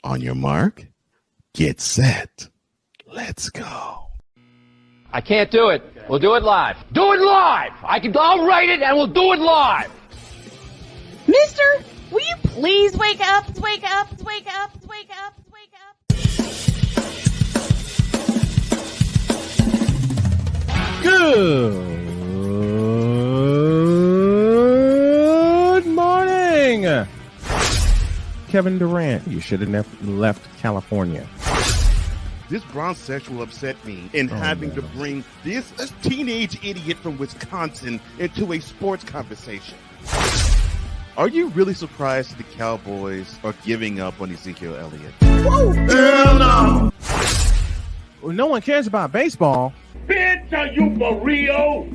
On your mark, get set. Let's go. I can't do it. We'll do it live. Do it live! I'll write it and we'll do it live! Mister, will you please wake up, wake up, wake up, wake up, wake up? Good morning. Kevin Durant, you should have left California. This Brownsexual upset me in having to bring this teenage idiot from Wisconsin into a sports conversation. Are you really surprised that the Cowboys are giving up on Ezekiel Elliott? Whoa. Hell no! Well, no one cares about baseball. Bitch, are you for real?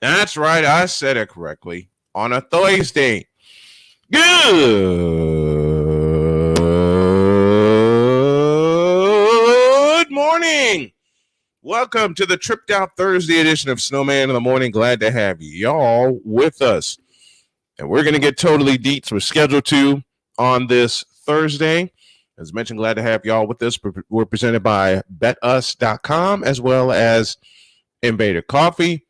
That's right, I said it correctly. On a Thursday. Good morning. Welcome to the Tripped Out Thursday edition of Snowman in the Morning. Glad to have y'all with us. And we're going to get totally deets with Schedule 2 on this Thursday. As mentioned, glad to have y'all with us. We're presented by betus.com as well as Invader Coffee.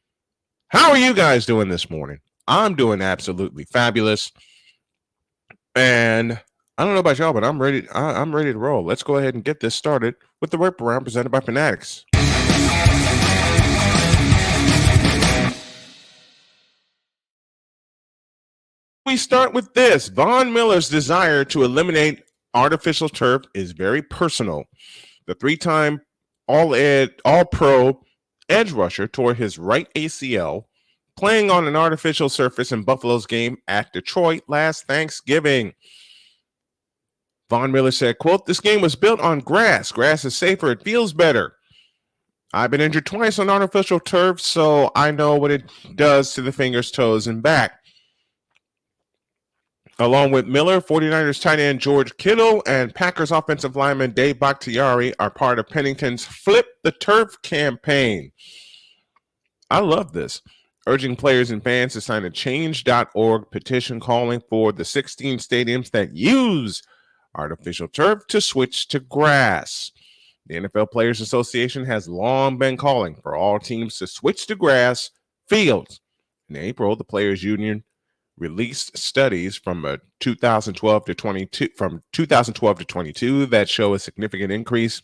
How are you guys doing this morning? I'm doing absolutely fabulous. And I don't know about y'all, but I'm ready. I'm ready to roll. Let's go ahead and get this started with the Whip Around presented by Fanatics. We start with this. Von Miller's desire to eliminate artificial turf is very personal. The three-time All-Pro edge rusher tore his right ACL playing on an artificial surface in Buffalo's game at Detroit last Thanksgiving. Von Miller said, quote, "This game was built on grass. Grass is safer. It feels better. I've been injured twice on artificial turf, so I know what it does to the fingers, toes, and back." Along with Miller, 49ers tight end George Kittle and Packers offensive lineman Dave Bakhtiari are part of Pennington's Flip the Turf campaign. I love this. Urging players and fans to sign a change.org petition calling for the 16 stadiums that use artificial turf to switch to grass. The NFL Players Association has long been calling for all teams to switch to grass fields. In April, the Players Union released studies from 2012 to 22 that show a significant increase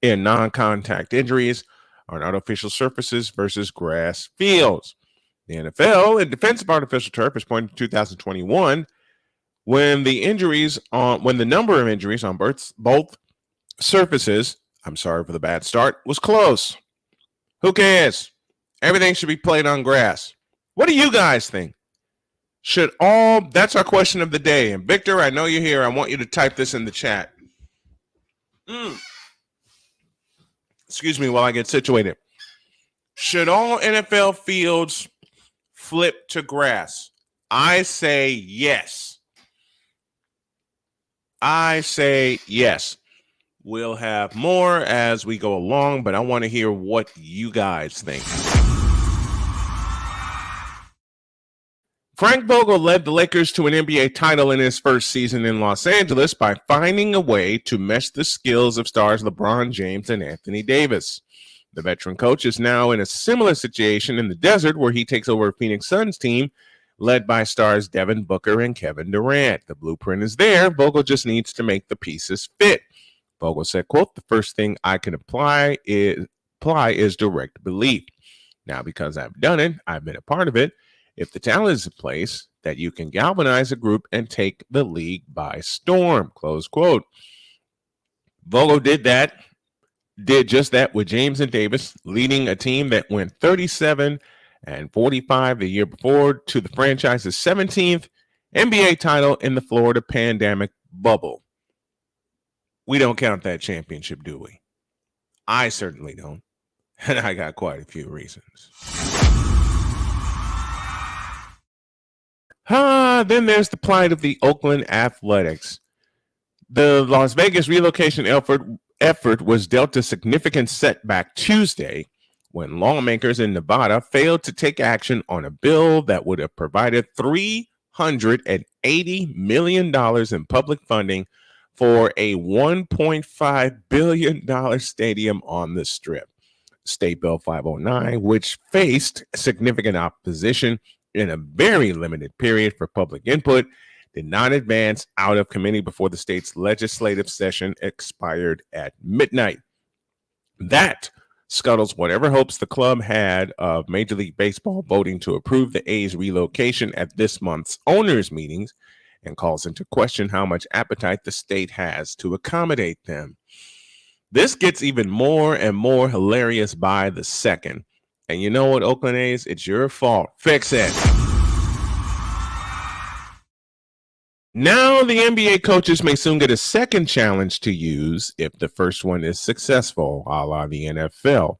in non-contact injuries on artificial surfaces versus grass fields. The NFL, in defense of artificial turf, is pointing to 2021 when the number of injuries on both surfaces, I'm sorry for the bad start, was close. Who cares? Everything should be played on grass. What do you guys think? That's our question of the day. And Victor, I know you're here. I want you to type this in the chat. Excuse me while I get situated. Should all NFL fields flip to grass? I say yes. I say yes. We'll have more as we go along, but I want to hear what you guys think. Frank Vogel led the Lakers to an NBA title in his first season in Los Angeles by finding a way to mesh the skills of stars LeBron James and Anthony Davis. The veteran coach is now in a similar situation in the desert where he takes over a Phoenix Suns team led by stars Devin Booker and Kevin Durant. The blueprint is there. Vogel just needs to make the pieces fit. Vogel said, quote, "The first thing I can apply is direct belief. Now, because I've done it, I've been a part of it. If the talent is in place, that you can galvanize a group and take the league by storm," close quote. Vogel did just that with James and Davis, leading a team that went 37-45 the year before to the franchise's 17th NBA title in the Florida pandemic bubble. We don't count that championship, do we? I certainly don't. And I got quite a few reasons. Then there's the plight of the Oakland Athletics. The Las Vegas relocation effort was dealt a significant setback Tuesday when lawmakers in Nevada failed to take action on a bill that would have provided $380 million in public funding for a $1.5 billion stadium on the Strip. State Bill 509, which faced significant opposition in a very limited period for public input, did not advance out of committee before the state's legislative session expired at midnight. That scuttles whatever hopes the club had of Major League Baseball voting to approve the A's relocation at this month's owners' meetings and calls into question how much appetite the state has to accommodate them. This gets even more and more hilarious by the second. And you know what, Oakland A's? It's your fault. Fix it. Now the NBA coaches may soon get a second challenge to use if the first one is successful, a la the NFL.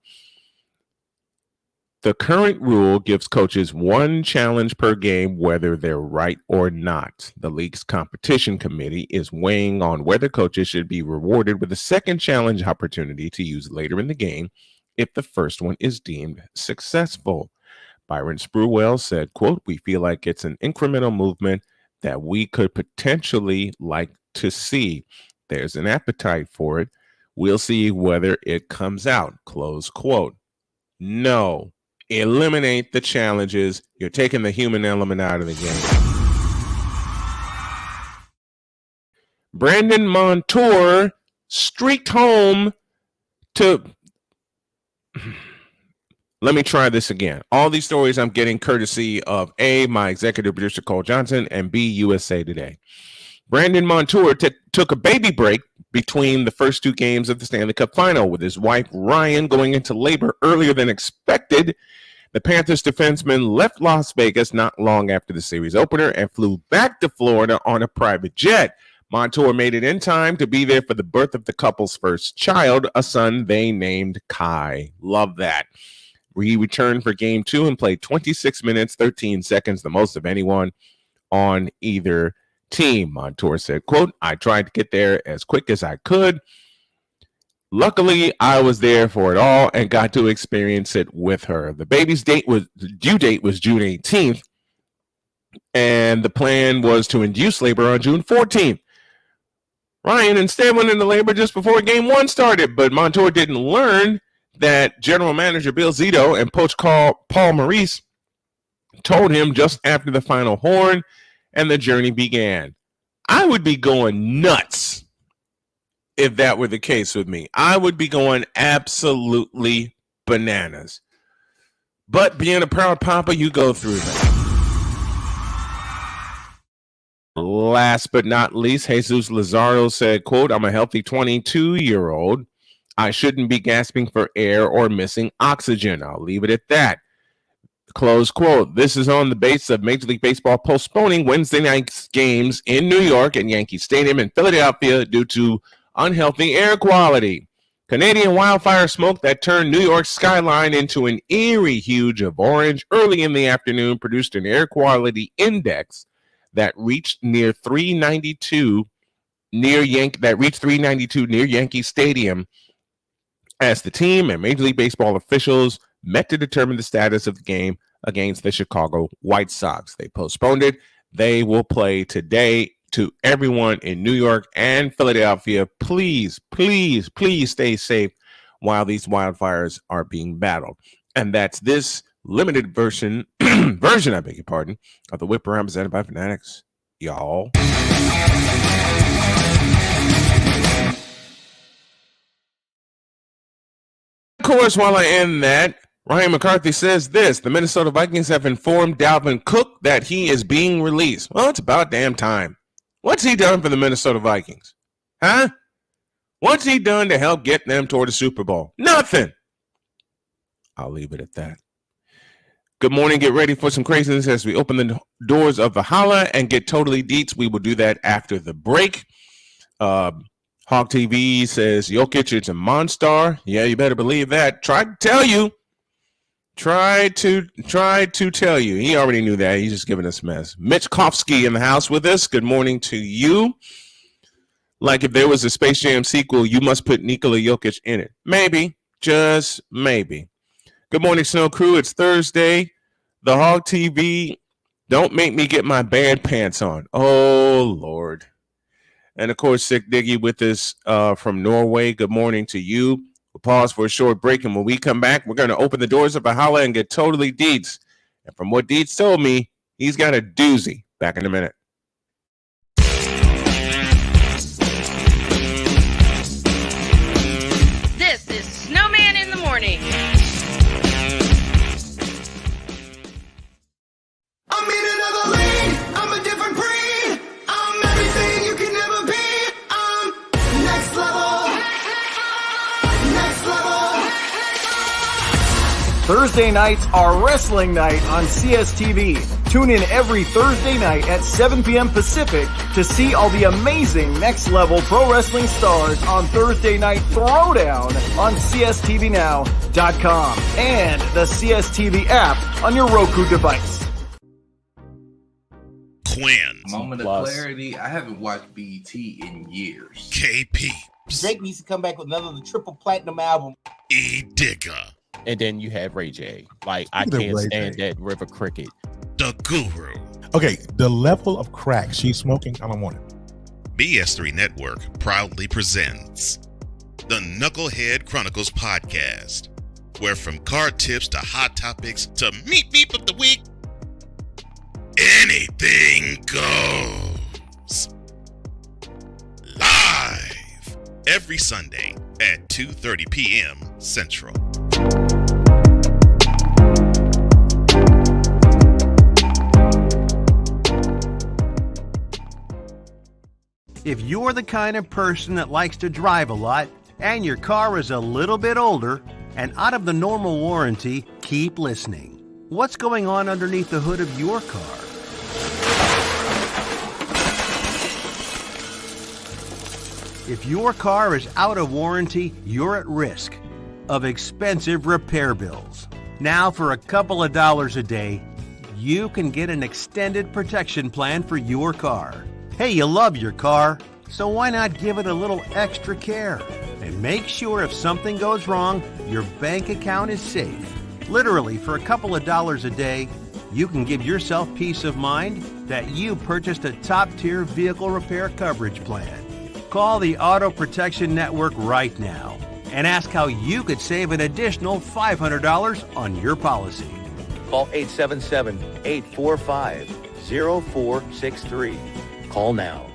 The current rule gives coaches one challenge per game, whether they're right or not. The league's competition committee is weighing on whether coaches should be rewarded with a second challenge opportunity to use later in the game if the first one is deemed successful. Byron Spruwell said, quote, "We feel like it's an incremental movement that we could potentially like to see. There's an appetite for it. We'll see whether it comes out," close quote. No. Eliminate the challenges. You're taking the human element out of the game. Brandon Montour streaked home to... Let me try this again. All these stories I'm getting courtesy of A, my executive producer Cole Johnson, and B, USA Today. Brandon Montour took a baby break between the first two games of the Stanley Cup Final, with his wife Ryan going into labor earlier than expected. The Panthers defenseman left Las Vegas not long after the series opener and flew back to Florida on a private jet. Montour made it in time to be there for the birth of the couple's first child, a son they named Kai. Love that. He returned for game 2 and played 26 minutes, 13 seconds, the most of anyone on either team. Montour said, quote, "I tried to get there as quick as I could. Luckily, I was there for it all and got to experience it with her." The baby's due date was June 18th, and the plan was to induce labor on June 14th. Ryan instead went into labor just before game 1 started, but Montour didn't learn that general manager Bill Zito and coach Paul Maurice told him just after the final horn, and the journey began. I would be going nuts if that were the case with me. I would be going absolutely bananas. But being a proud papa, you go through that. Last but not least, Jesus Lazaro said, quote, "I'm a healthy 22-year-old. I shouldn't be gasping for air or missing oxygen. I'll leave it at that." Close quote. This is on the basis of Major League Baseball postponing Wednesday night's games in New York and Yankee Stadium in Philadelphia due to unhealthy air quality. Canadian wildfire smoke that turned New York's skyline into an eerie hue of orange early in the afternoon produced an air quality index that reached near 392 near Yankee Stadium as the team and Major League Baseball officials met to determine the status of the game against the Chicago White Sox. They postponed it. They will play today. To everyone in New York and Philadelphia, please, please, please stay safe while these wildfires are being battled. And that's this limited version, I beg your pardon, of the Whip Around presented by Fanatics. Y'all. Of course, while I end that, Ryan McCarthy says this: the Minnesota Vikings have informed Dalvin Cook that he is being released. Well, it's about damn time. What's he done for the Minnesota Vikings? Huh? What's he done to help get them toward the Super Bowl? Nothing. I'll leave it at that. Good morning. Get ready for some craziness as we open the doors of Valhalla and get totally deets. We will do that after the break. Hawk TV says Jokic is a monster. Yeah, you better believe that. Tried to tell you. Tried to tell you. He already knew that. He's just giving us a mess. Mitch Kofsky in the house with us. Good morning to you. Like if there was a Space Jam sequel, you must put Nikola Jokic in it. Maybe. Just maybe. Good morning, Snow Crew. It's Thursday. The Hog TV. Don't make me get my bad pants on. Oh, Lord. And, of course, Sick Diggy with us from Norway. Good morning to you. We'll pause for a short break, and when we come back, we're going to open the doors of Valhalla and get totally deets. And from what Deets told me, he's got a doozy. Back in a minute. This is Snowman in the morning. I'm in another lane, I'm a different breed. I'm everything you can never be. I'm next level. Next level. Thursday nights are wrestling night on CSTV. Tune in every Thursday night at 7 p.m. Pacific to see all the amazing Next Level Pro Wrestling stars on Thursday Night Throwdown on CSTVNow.com and the CSTV app on your Roku device. Quinn. Moment of clarity. I haven't watched BET in years. KP. Drake needs to come back with another triple platinum album. E Digger. And then you have Ray J. Like, I can't stand that River Cricket. The Guru. Okay, the level of crack she's smoking, I don't want it. BS3 Network proudly presents the Knucklehead Chronicles podcast, where from card tips to hot topics to meep of the week, anything goes. Live every Sunday at 2:30 p.m. Central. If you're the kind of person that likes to drive a lot and your car is a little bit older and out of the normal warranty, keep listening. What's going on underneath the hood of your car? If your car is out of warranty, you're at risk of expensive repair bills. Now, for a couple of dollars a day, you can get an extended protection plan for your car. Hey, you love your car, so why not give it a little extra care? And make sure if something goes wrong, your bank account is safe. Literally, for a couple of dollars a day, you can give yourself peace of mind that you purchased a top-tier vehicle repair coverage plan. Call the Auto Protection Network right now and ask how you could save an additional $500 on your policy. Call 877-845-0463. Call now.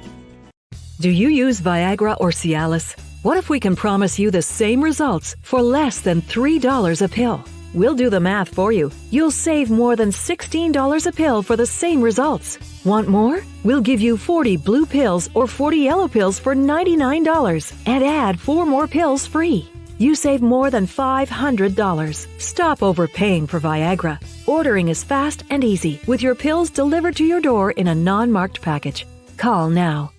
Do you use Viagra or Cialis? What if we can promise you the same results for less than $3 a pill? We'll do the math for you. You'll save more than $16 a pill for the same results. Want more? We'll give you 40 blue pills or 40 yellow pills for $99 and add 4 more pills free. You save more than $500. Stop overpaying for Viagra. Ordering is fast and easy with your pills delivered to your door in a non-marked package. Call now.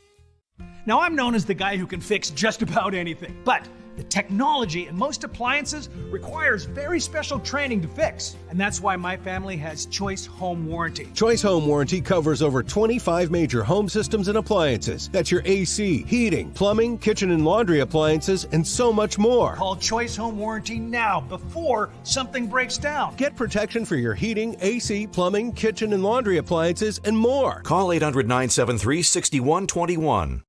Now, I'm known as the guy who can fix just about anything, but the technology in most appliances requires very special training to fix. And that's why my family has Choice Home Warranty. Choice Home Warranty covers over 25 major home systems and appliances. That's your AC, heating, plumbing, kitchen and laundry appliances, and so much more. Call Choice Home Warranty now before something breaks down. Get protection for your heating, AC, plumbing, kitchen and laundry appliances, and more. Call 800-973-6121.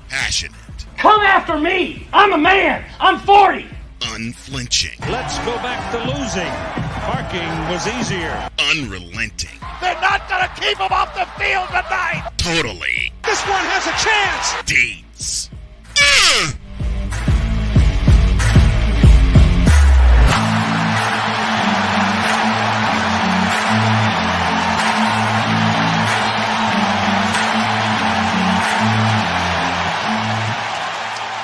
Passionate. Come after me! I'm a man! I'm 40! Unflinching. Let's go back to losing. Parking was easier. Unrelenting. They're not gonna keep him off the field tonight! Totally. This one has a chance! Dates.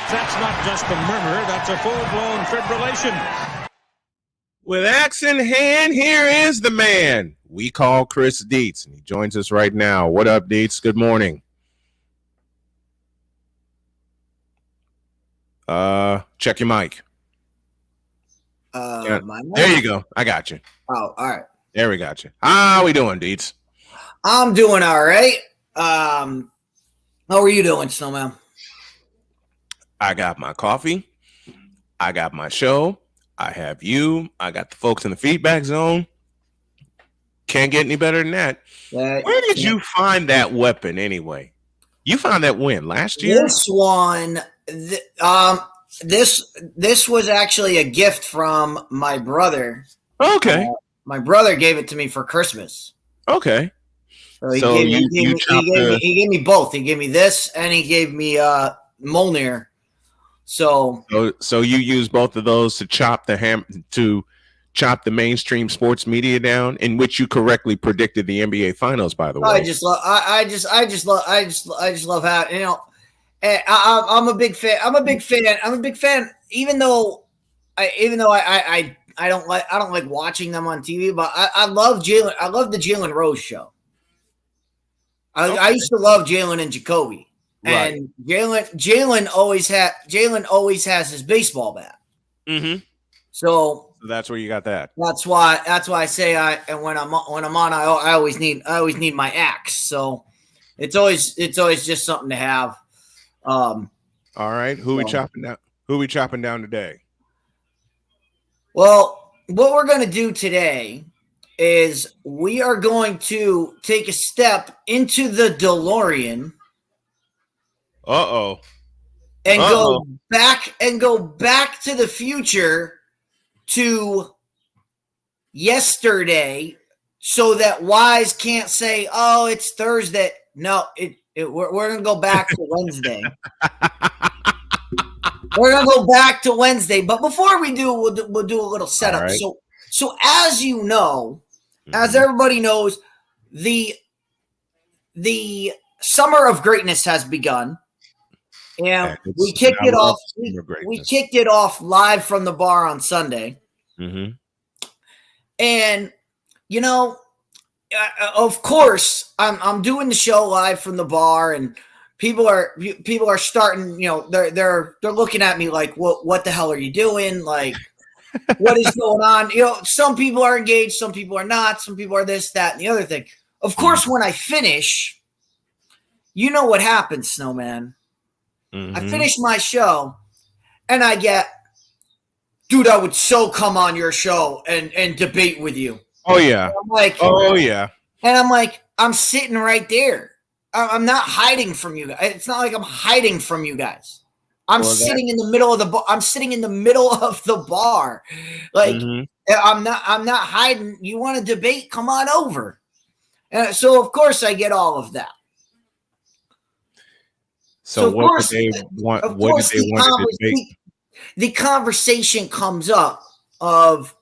That's not just a murmur, that's a full-blown fibrillation. With axe in hand, here is the man we call Chris Dietz, and he joins us right now. What up, Dietz? Good morning. Check your mic. My mic? There you go. I got you. Oh, all right. There we got you. How we doing, Dietz? I'm doing all right. How are you doing, Snowman? I got my coffee. I got my show. I have you. I got the folks in the feedback zone. Can't get any better than that. Where did you find that weapon anyway? You found that when? Last year? This one, this was actually a gift from my brother. Okay. My brother gave it to me for Christmas. Okay. So he gave me both. He gave me this and he gave me Mjolnir. So you use both of those to chop the mainstream sports media down, in which you correctly predicted the NBA Finals. By the way, I just love how, you know. I'm a big fan. I'm a big fan. Even though I don't like watching them on TV, but I love Jalen. I love the Jalen Rose show. I used to love Jalen and Jacoby. And Jalen always has his baseball bat. Mm-hmm. So that's where you got that. That's why I say when I'm on I always need my axe. So it's always just something to have. All right, who we chopping down? Who we chopping down today? Well, what we're going to do today is we are going to take a step into the DeLorean. And go back to the future to yesterday, so that Wise can't say, "Oh, it's Thursday." No, we're gonna go back to Wednesday. We're gonna go back to Wednesday, but before we do, we'll do a little setup. Right. So as you know, as everybody knows, the Summer of Greatness has begun. And we kicked it off. We kicked it off live from the bar on Sunday. Mm-hmm. And you know, of course, I'm doing the show live from the bar, and people are starting. You know, they're looking at me like, what the hell are you doing? Like, what is going on? You know, some people are engaged, some people are not. Some people are this, that, and the other thing. Of course, when I finish, you know what happens, Snowman. Mm-hmm. I finish my show and I get, dude, I would so come on your show and debate with you. Oh, yeah. I'm like, oh, yeah. And I'm like, I'm sitting right there. I'm not hiding from you guys. It's not like I'm hiding from you guys. I'm sitting in the middle of the bar. I'm sitting in the middle of the bar. Like, I'm not hiding. You want to debate? Come on over. So, of course, I get all of that. So what did they want to debate? The conversation comes up of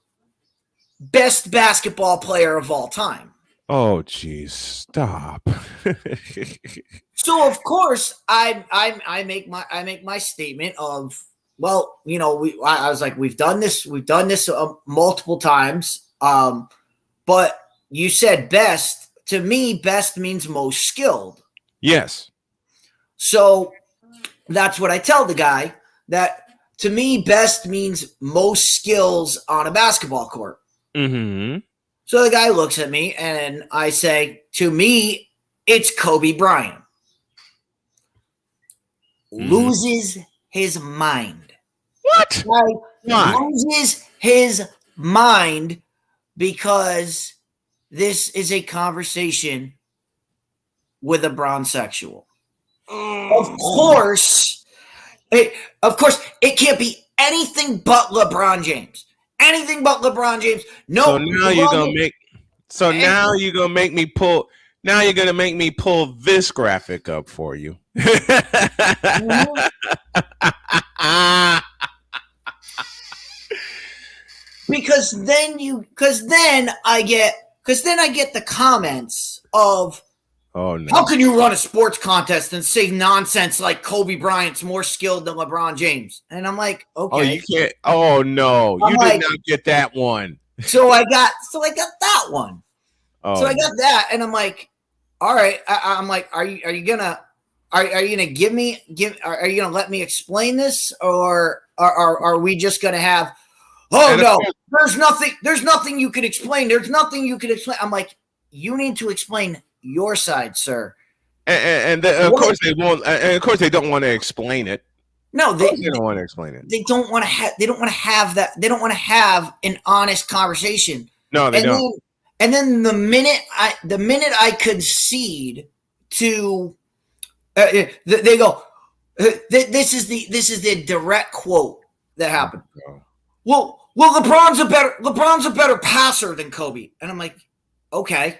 best basketball player of all time. Oh, geez, stop. So of course I make my statement of, well, you know, I was like, we've done this multiple times, but you said best. To me, best means most skilled. Yes. So that's what I tell the guy, that to me, best means most skills on a basketball court. Mm-hmm. So the guy looks at me and I say, to me, it's Kobe Bryant. Loses his mind. What? Why? Loses his mind because this is a conversation with a bronsexual. Of course, it can't be anything but LeBron James. Anything but LeBron James. No. So now you're gonna make. So now you're gonna make me pull. Now you're gonna make me pull this graphic up for you. Because then I get the comments of, oh no, how can you run a sports contest and say nonsense like Kobe Bryant's more skilled than LeBron James? And I'm like, okay. Oh, you can't. Oh no, you did not get that one. So I got that one. Oh. So I got that, and I'm like, all right. I'm like, are you gonna let me explain this, or are we just gonna have? Oh no, there's nothing you can explain. There's nothing you can explain. I'm like, you need to explain your side, sir. And of course they won't. And of course they don't want to explain it. No, they don't want to explain it. They don't want to have. They don't want to have that. They don't want to have an honest conversation. No, they don't. And then the minute I concede to, they go, this is the direct quote that happened. Well, LeBron's a better passer than Kobe, and I'm like, okay,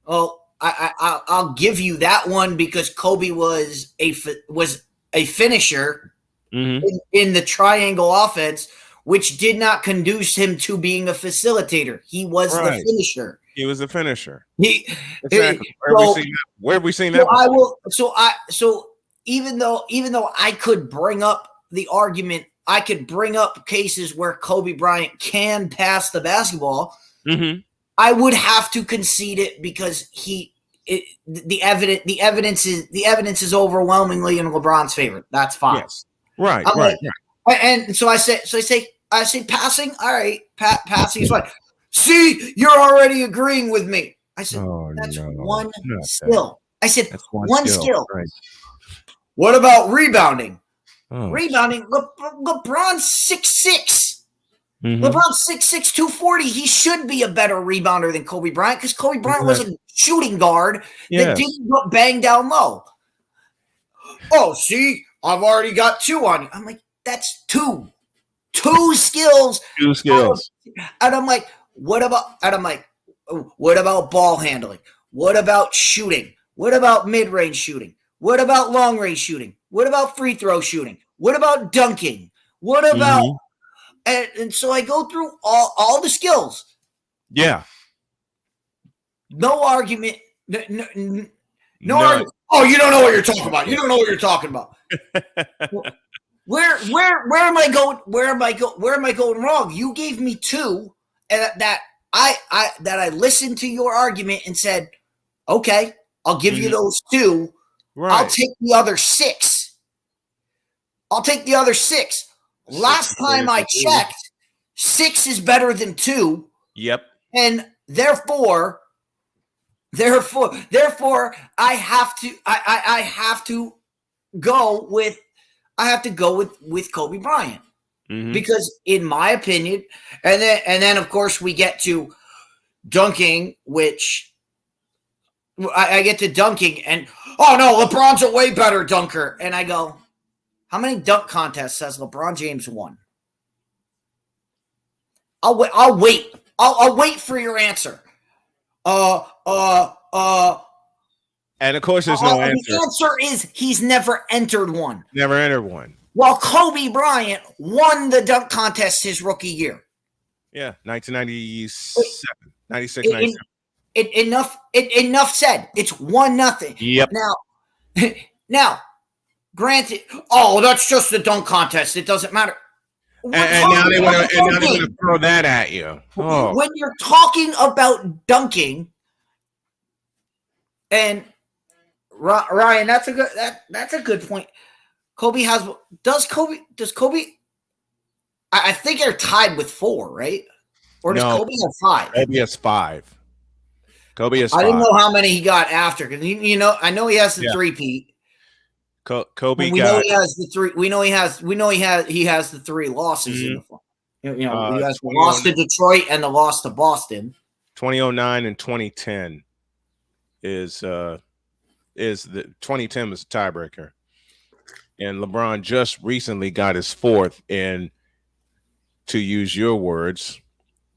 well, I'll give you that one because Kobe was a finisher in the triangle offense, which did not conduce him to being a facilitator. He was the finisher. He was the finisher. Exactly. Where have we seen that? So even though I could bring up the argument, I could bring up cases where Kobe Bryant can pass the basketball. Mm-hmm. I would have to concede it because the evidence is overwhelmingly in LeBron's favor. That's fine. Yes. Right. And so I say passing. All right, passing is fine. See, you're already agreeing with me. I said one skill. I said that's one skill. Right. What about rebounding? Oh. Rebounding. LeBron's 6'6". Mm-hmm. LeBron's 6'6", 240. He should be a better rebounder than Kobe Bryant because Kobe Bryant was a shooting guard that didn't get banged down low. Oh, see, I've already got two on you. I'm like, that's two skills. Two skills. And I'm like, what about ball handling? What about shooting? What about mid-range shooting? What about long-range shooting? What about free throw shooting? What about dunking? What about and so I go through all the skills. Yeah. No argument. No argument. Oh, you don't know what you're talking about. You don't know what you're talking about. Where am I going? Where am I going wrong? You gave me two, and that I listened to your argument and said, okay, I'll give you those two. Right. I'll take the other six. Last time I checked, 6 is better than 2. Yep. And therefore, I have to go with Kobe Bryant because, in my opinion, and then of course we get to dunking, which I get to dunking, and oh no, LeBron's a way better dunker, and I go, how many dunk contests has LeBron James won? I'll wait. I'll wait for your answer. And of course, there's no answer. The answer is he's never entered one. Never entered one. While Kobe Bryant won the dunk contest his rookie year. Yeah, 1997, 96, 97. Enough said. It's 1-0. Yep. Now, granted. Oh, that's just the dunk contest. It doesn't matter. And now they want to throw that at you. Oh. When you're talking about dunking and Ryan, that's a good point. Does Kobe? I think they're tied with 4, right? Or does Kobe have 5? Kobe has 5. Kobe has 5. I didn't know how many he got after, because I know he has the 3-peat. Kobe we know he has the 3. We know he has the 3 losses in the fall. He has the loss to Detroit and the loss to Boston. 2009 and 2010 is the 2010 was a tiebreaker, and LeBron just recently got his 4th in, to use your words,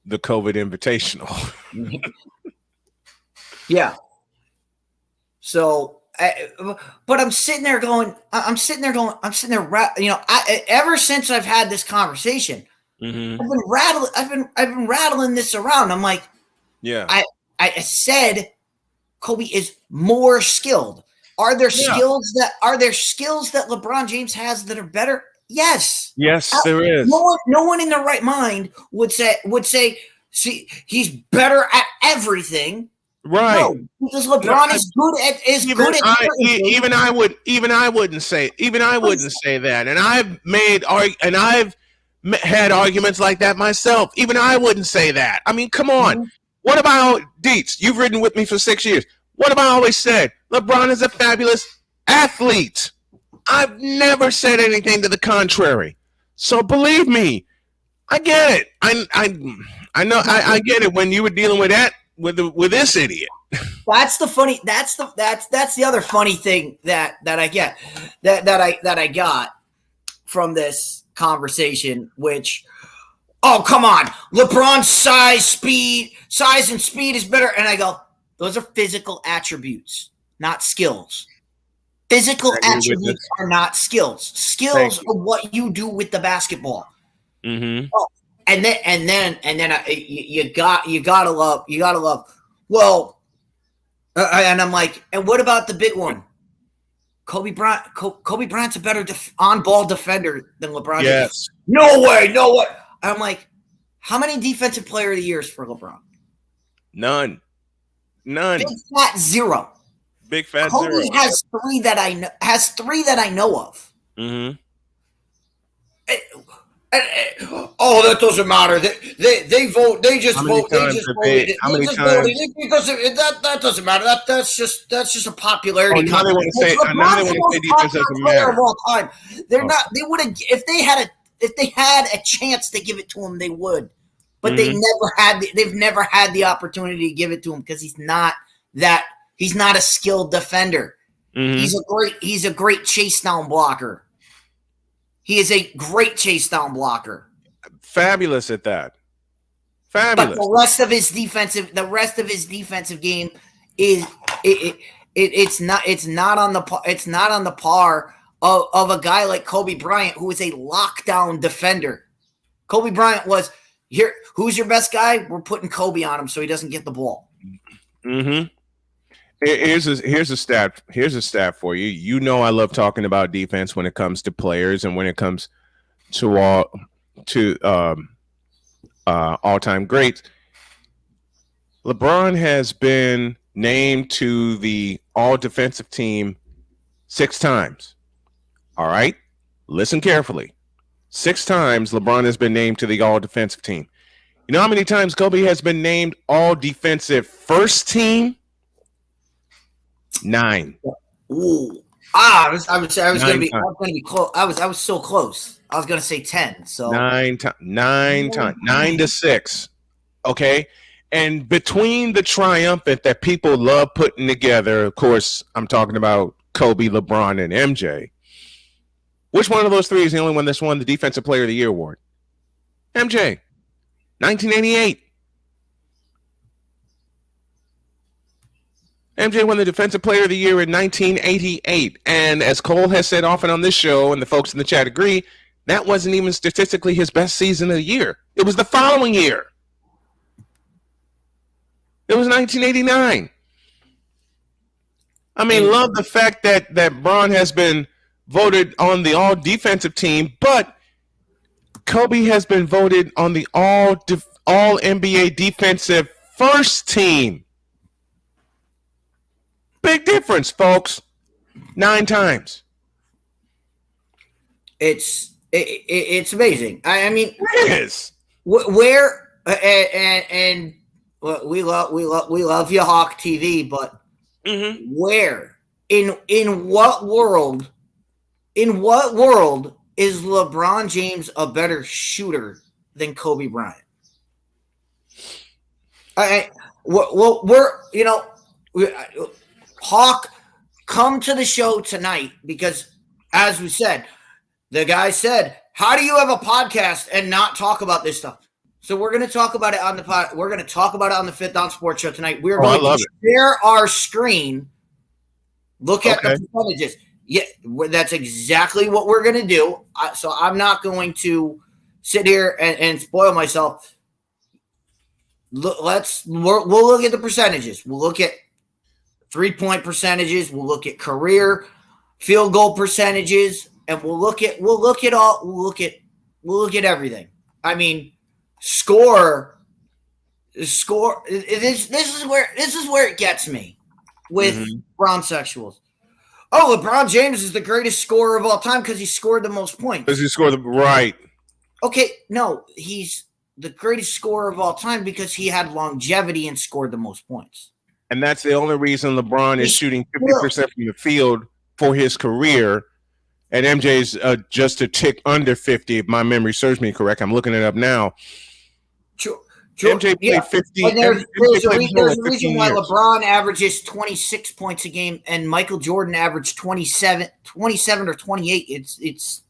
the COVID Invitational. Yeah. So, but I'm sitting there, ever since I've had this conversation, Mm-hmm. I've been rattling this around. I'm like, yeah. I said Kobe is more skilled. Are there skills that LeBron James has that are better? Yes. Yes, there is. No one in their right mind would say, see, he's better at everything. Right. No, because LeBron is good at even I wouldn't say that. And I've had arguments like that myself. Even I wouldn't say that. I mean, come on. Mm-hmm. What about Dietz? You've ridden with me for 6 years. What have I always said? LeBron is a fabulous athlete. I've never said anything to the contrary. So believe me, I get it. I know I get it when you were dealing with that with this idiot. That's the other funny thing that I get that I got from this conversation, which, oh, come on, LeBron's size and speed is better. And I go, those are physical attributes, not skills. Physical attributes are not skills. Skills are what you do with the basketball. Mm-hmm. Oh, and then you gotta love. Well, and I'm like, and what about the big one? Kobe Bryant's a better on-ball defender than LeBron. Yes. No way. I'm like, how many defensive player of the years for LeBron? None. Big fat 0. Big fat Kobe 0. has 3 that I know of. Mm-hmm. Oh, that doesn't matter. They vote. They just vote. How many times? Because that doesn't matter. That's just a popularity. Now they want to say defense doesn't matter. Of all time. They're not. They would have if they had a chance to give it to him, they would. But they never had. They've never had the opportunity to give it to him because he's not a skilled defender. Mm-hmm. He's a great chase down blocker. He is a great chase down blocker. Fabulous at that. Fabulous. But the rest of his defensive game is it's not on the par of a guy like Kobe Bryant, who is a lockdown defender. Kobe Bryant was here. Who's your best guy? We're putting Kobe on him so he doesn't get the ball. Mm-hmm. Here's a stat for you. You know I love talking about defense when it comes to players and when it comes to all-time greats. LeBron has been named to the all-defensive team 6 times. All right? Listen carefully. 6 times LeBron has been named to the all-defensive team. You know how many times Kobe has been named all-defensive first team? 9. Ooh. I was going to be close. I was so close. I was going to say 10. So 9 times. 9 to 6. Okay. And between the triumphant that people love putting together, of course, I'm talking about Kobe, LeBron, and MJ. Which one of those 3 is the only one that's won the Defensive Player of the Year award? MJ. 1988. MJ won the Defensive Player of the Year in 1988. And as Cole has said often on this show, and the folks in the chat agree, that wasn't even statistically his best season of the year. It was the following year. It was 1989. I mean, love the fact that Bron has been voted on the all-defensive team, but Kobe has been voted on the all-NBA defensive first team. Big difference, folks. 9 times. It's amazing. I mean, it is. Where and we love you, Hawk TV, but where in what world is LeBron James a better shooter than Kobe Bryant? Hawk, come to the show tonight because, as we said, the guy said, "How do you have a podcast and not talk about this stuff?" So we're going to talk about it on the pod. We're going to talk about it on the Fifth Down Sports Show tonight. We're going to share our screen. Look at the percentages. Yeah, that's exactly what we're going to do. So I'm not going to sit here and spoil myself. We'll look at the percentages. We'll look at 3-point percentages. We'll look at career field goal percentages, and we'll look at everything. I mean, score. This is where it gets me with Brown sexuals. Oh, LeBron James is the greatest scorer of all time because he scored the most points. Because he scored right. Okay, no, he's the greatest scorer of all time because he had longevity and scored the most points. And that's the only reason LeBron is shooting 50% from the field for his career. And MJ's just a tick under 50, if my memory serves me correct. I'm looking it up now. MJ played 50. And there's a reason why LeBron averages 26 points a game and Michael Jordan averaged 27 or 28. It's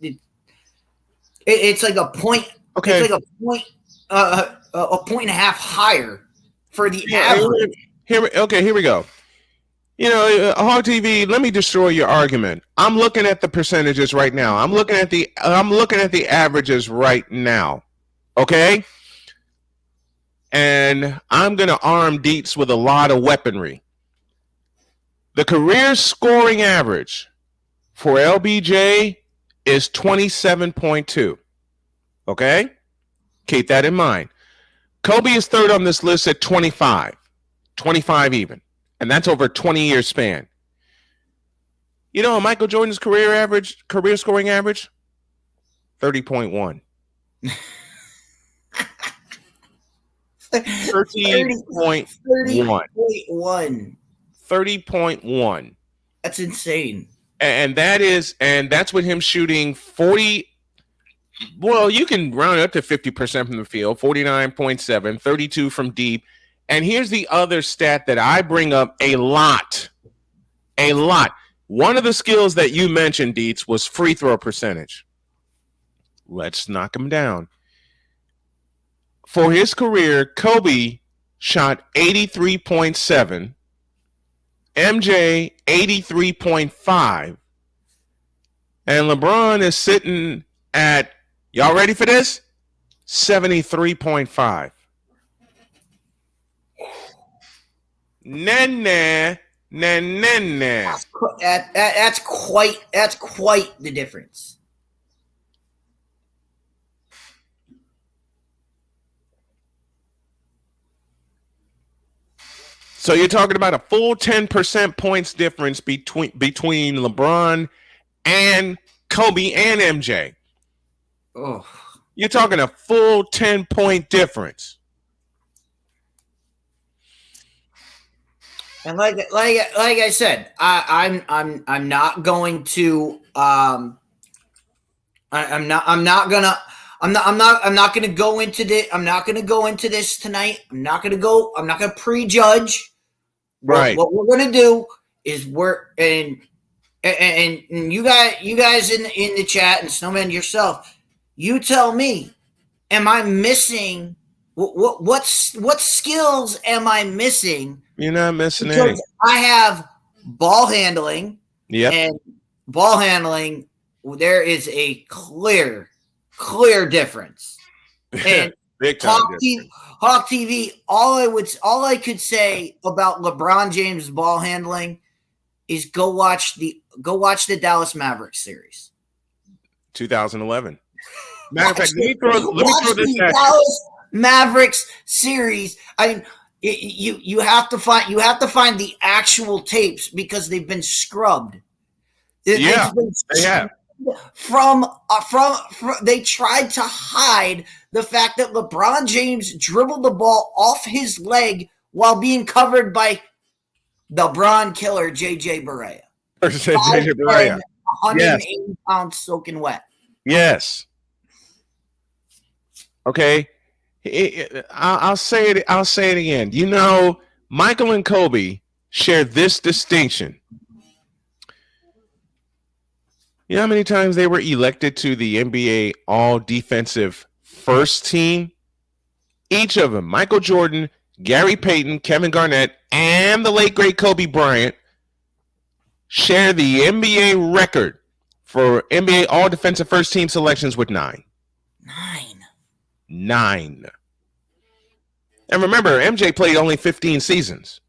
like a point. Okay. It's like a point and a half higher for the average. Here we go. Hog TV, let me destroy your argument. I'm looking at the percentages right now. I'm looking at the averages right now. Okay? And I'm going to arm Deets with a lot of weaponry. The career scoring average for LBJ is 27.2. Okay? Keep that in mind. Kobe is third on this list at 25 even. And that's over a 20-year span. Michael Jordan's career scoring average? 30.1. 30.1. That's insane. And that's with him shooting 40. Well, you can round it up to 50% from the field, 49.7, 32 from deep. And here's the other stat that I bring up a lot. One of the skills that you mentioned, Deets, was free throw percentage. Let's knock him down. For his career, Kobe shot 83.7, MJ 83.5, and LeBron is sitting at, y'all ready for this? 73.5. Nah. That's quite the difference. So you're talking about a full 10% points difference between LeBron and Kobe and MJ. Oh, you're talking a full 10-point difference. And like I said, I'm not going to I'm not gonna go into this. I'm not gonna go into this tonight. I'm not gonna prejudge. Right. What we're gonna do is and you guys in the chat and Snowman yourself, you tell me, am I missing what skills am I missing? You're not missing any. I have ball handling. Yep. And ball handling, there is a clear difference. And Big time Hawk TV, all I could say about LeBron James' ball handling is go watch the Dallas Mavericks series. 2011. Matter of fact, let me throw this at Dallas Mavericks series. I mean, you have to find the actual tapes because they've been scrubbed. Yeah, they have. From they tried to hide the fact that LeBron James dribbled the ball off his leg while being covered by the Bron killer JJ Barea. JJ Barea. 180 pounds soaking wet. Yes. Okay. I'll say it. I'll say it again. You know, Michael and Kobe share this distinction. You know how many times they were elected to the NBA All Defensive First Team? Each of them, Michael Jordan, Gary Payton, Kevin Garnett, and the late great Kobe Bryant, share the NBA record for NBA All Defensive First Team selections with 9. 9. And remember, MJ played only 15 seasons.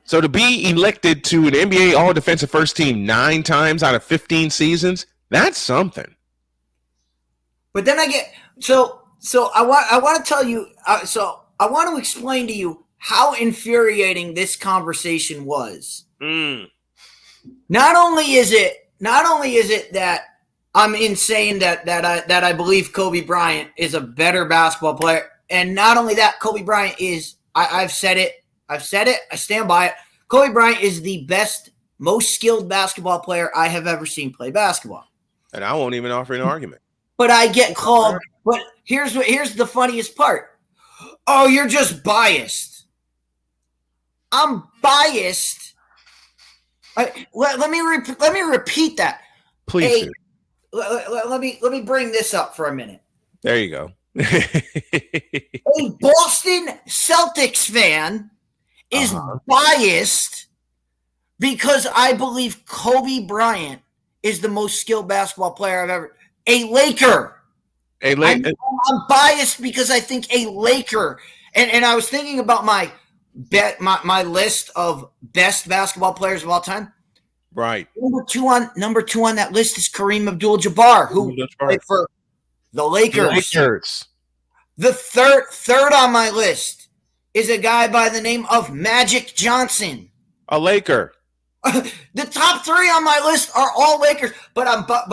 So to be elected to an NBA All Defensive First Team 9 times out of 15 seasons, that's something. But then I get so I want to tell you so I want to explain to you how infuriating this conversation was. Not only is it that I'm insane that I believe Kobe Bryant is a better basketball player, and not only that, Kobe Bryant is I've said it, I stand by it. Kobe Bryant is the best, most skilled basketball player I have ever seen play basketball. And I won't even offer an argument. But I get called. But here's the funniest part. Oh, you're just biased. I'm biased. Let me repeat that. Please. Let me bring this up for a minute. There you go. A Boston Celtics fan is biased because I believe Kobe Bryant is the most skilled basketball player I've ever. A Laker. I'm biased because I think a Laker. And I was thinking about my list of best basketball players of all time. Right. Number two on that list is Kareem Abdul-Jabbar, who played for the Lakers. The third on my list is a guy by the name of Magic Johnson. A Laker. The top 3 on my list are all Lakers, but I'm biased.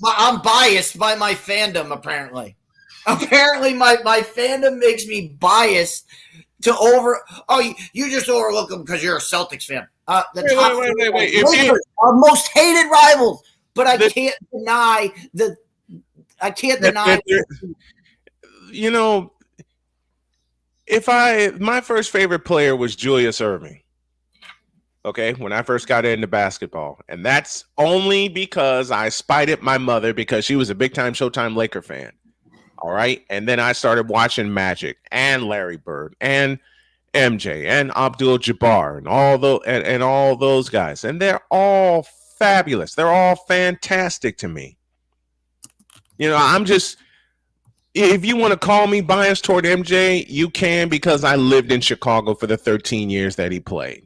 I'm biased by my fandom. Apparently, my fandom makes me biased to over. Oh, you just overlook them because you're a Celtics fan. Wait. Lakers are most hated rivals, but I can't deny the. I can't deny. You know, my first favorite player was Julius Erving. Okay, when I first got into basketball, and that's only because I spited my mother because she was a big-time Showtime Laker fan. All right, and then I started watching Magic and Larry Bird and MJ and Abdul-Jabbar and all those guys, and they're all fabulous. They're all fantastic to me. You know, I'm just. If you want to call me biased toward MJ, you can, because I lived in Chicago for the 13 years that he played.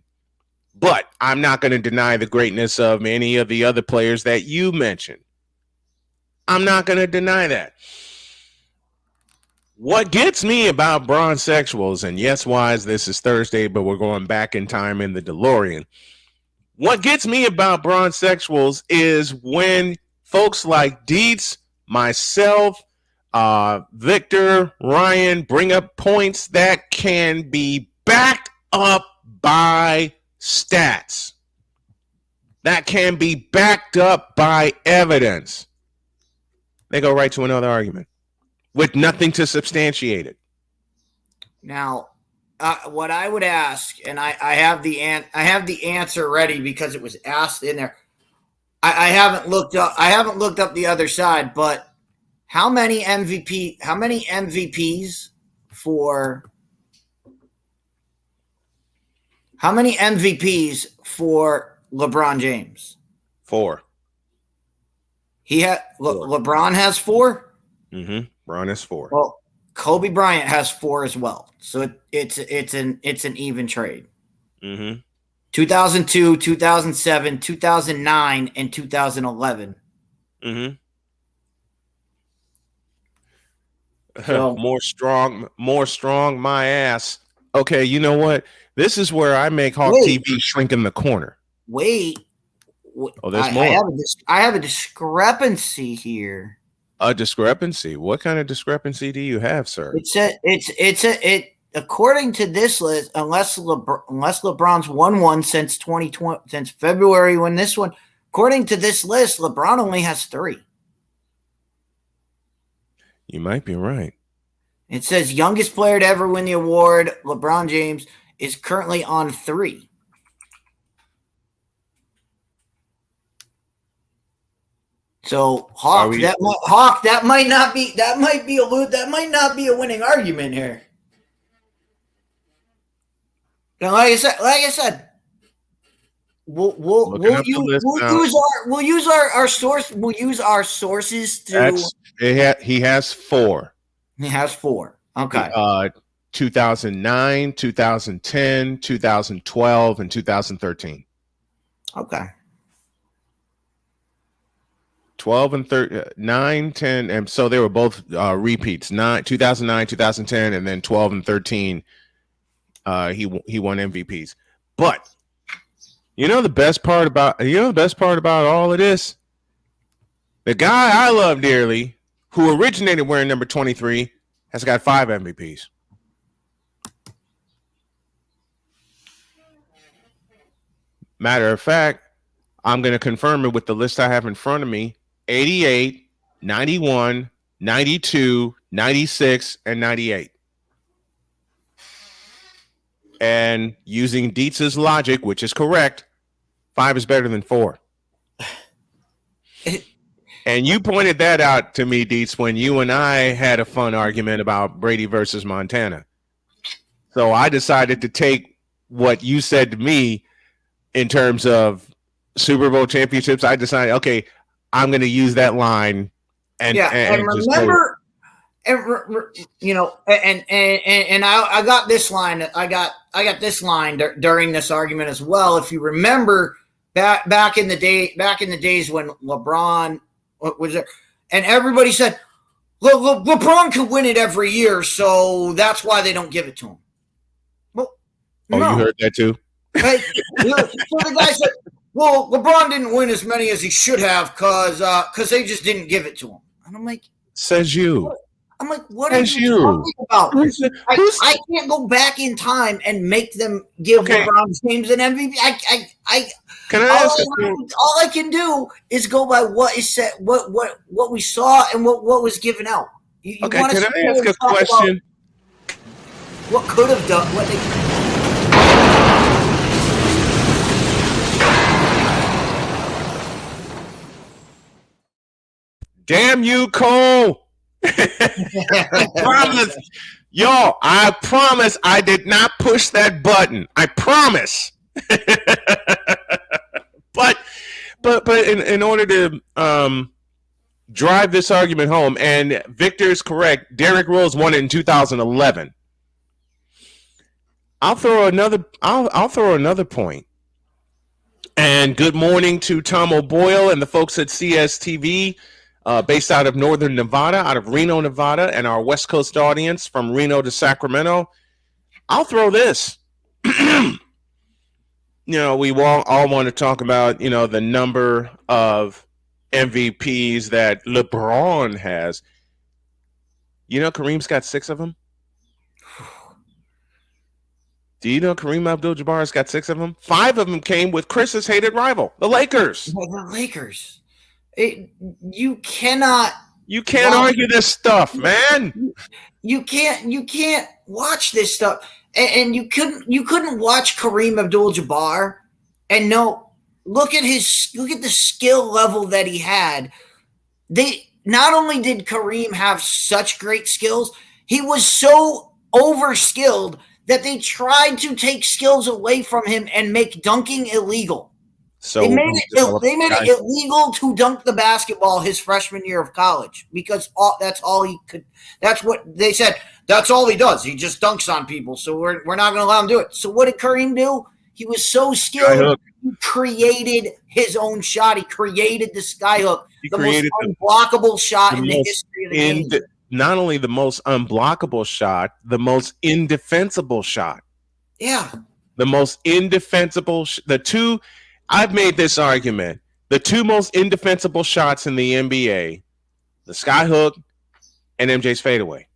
But I'm not going to deny the greatness of any of the other players that you mentioned. I'm not going to deny that. What gets me about bronsexuals, and yes, Wise, this is Thursday, but we're going back in time in the DeLorean. What gets me about bronsexuals is when folks like Dietz, myself, Victor, Ryan bring up points that can be backed up by stats, that can be backed up by evidence. They go right to another argument with nothing to substantiate it. Now, what I would ask, and I have the answer ready because it was asked in there. I haven't looked up the other side, but how many MVPs for LeBron James? 4. LeBron has 4? Mm-hmm. LeBron has 4. Well, Kobe Bryant has 4 as well. So it's an even trade. Mm-hmm. 2002, 2007, 2009, and 2011. Mm-hmm. So, more strong, my ass. Okay, you know what? This is where I make Hawk TV shrink in the corner. Wait. Oh, there's more. I have a discrepancy here. A discrepancy? What kind of discrepancy do you have, sir? According to this list, unless LeBron's won one since 2020, since February when this one, according to this list, LeBron only has 3. You might be right. It says youngest player to ever win the award, LeBron James, is currently on 3. So Hawk, that might not be a winning argument here. Now, like I said, we'll use our sources to. He has 4. He has 4. Okay. 2009, 2010, 2012, and 2013. Okay. 12 and 9, 10, and so they were both repeats. 2009, 2010, and then 12 and 13. He won MVPs. But the best part about all of this, the guy I love dearly, who originated wearing number 23, has got 5 MVPs. Matter of fact, I'm going to confirm it with the list I have in front of me. 88, 91, 92, 96, and 98. And using Dietz's logic, which is correct, 5 is better than 4. And you pointed that out to me, Dietz, when you and I had a fun argument about Brady versus Montana. So I decided to take what you said to me in terms of Super Bowl championships. I decided, okay, I'm going to use that line, and remember, I got this line. I got this line during this argument as well. If you remember, back in the days when LeBron was there, and everybody said, LeBron could win it every year, so that's why they don't give it to him. Well, you heard that too? Right? So the guy said, well, LeBron didn't win as many as he should have because they just didn't give it to him. And I'm like, says you. I'm like, what are you talking about? I can't go back in time and make them give LeBron James an MVP. All I can do is go by what is said, what we saw, and what was given out. Can I ask a question? What could have done? What they. Damn you, Cole. I promise I did not push that button. I promise. but in order to drive this argument home, and Victor is correct, Derrick Rose won it in 2011. I'll throw another point. And good morning to Tom O'Boyle and the folks at CSTV. Based out of Northern Nevada, out of Reno, Nevada, and our West Coast audience from Reno to Sacramento. I'll throw this. We all want to talk about, the number of MVPs that LeBron has. Kareem's got 6 of them. Do you know Kareem Abdul-Jabbar's got 6 of them? 5 of them came with Chris's hated rival, the Lakers. The Lakers. You can't argue this stuff, man. You can't watch this stuff, and you couldn't watch Kareem Abdul-Jabbar and look at the skill level that he had. They not only did Kareem have such great skills, he was so overskilled that they tried to take skills away from him and make dunking illegal. So they made it illegal to dunk the basketball his freshman year of college because that's all he could. That's what they said. That's all he does. He just dunks on people. So we're not going to allow him to do it. So what did Kareem do? He was so skilled. He created his own shot. He created the skyhook, the most unblockable shot in the history of the game. not only the most unblockable shot, the most indefensible shot. Yeah. The most indefensible, I've made this argument. The two most indefensible shots in the NBA, the skyhook and MJ's fadeaway.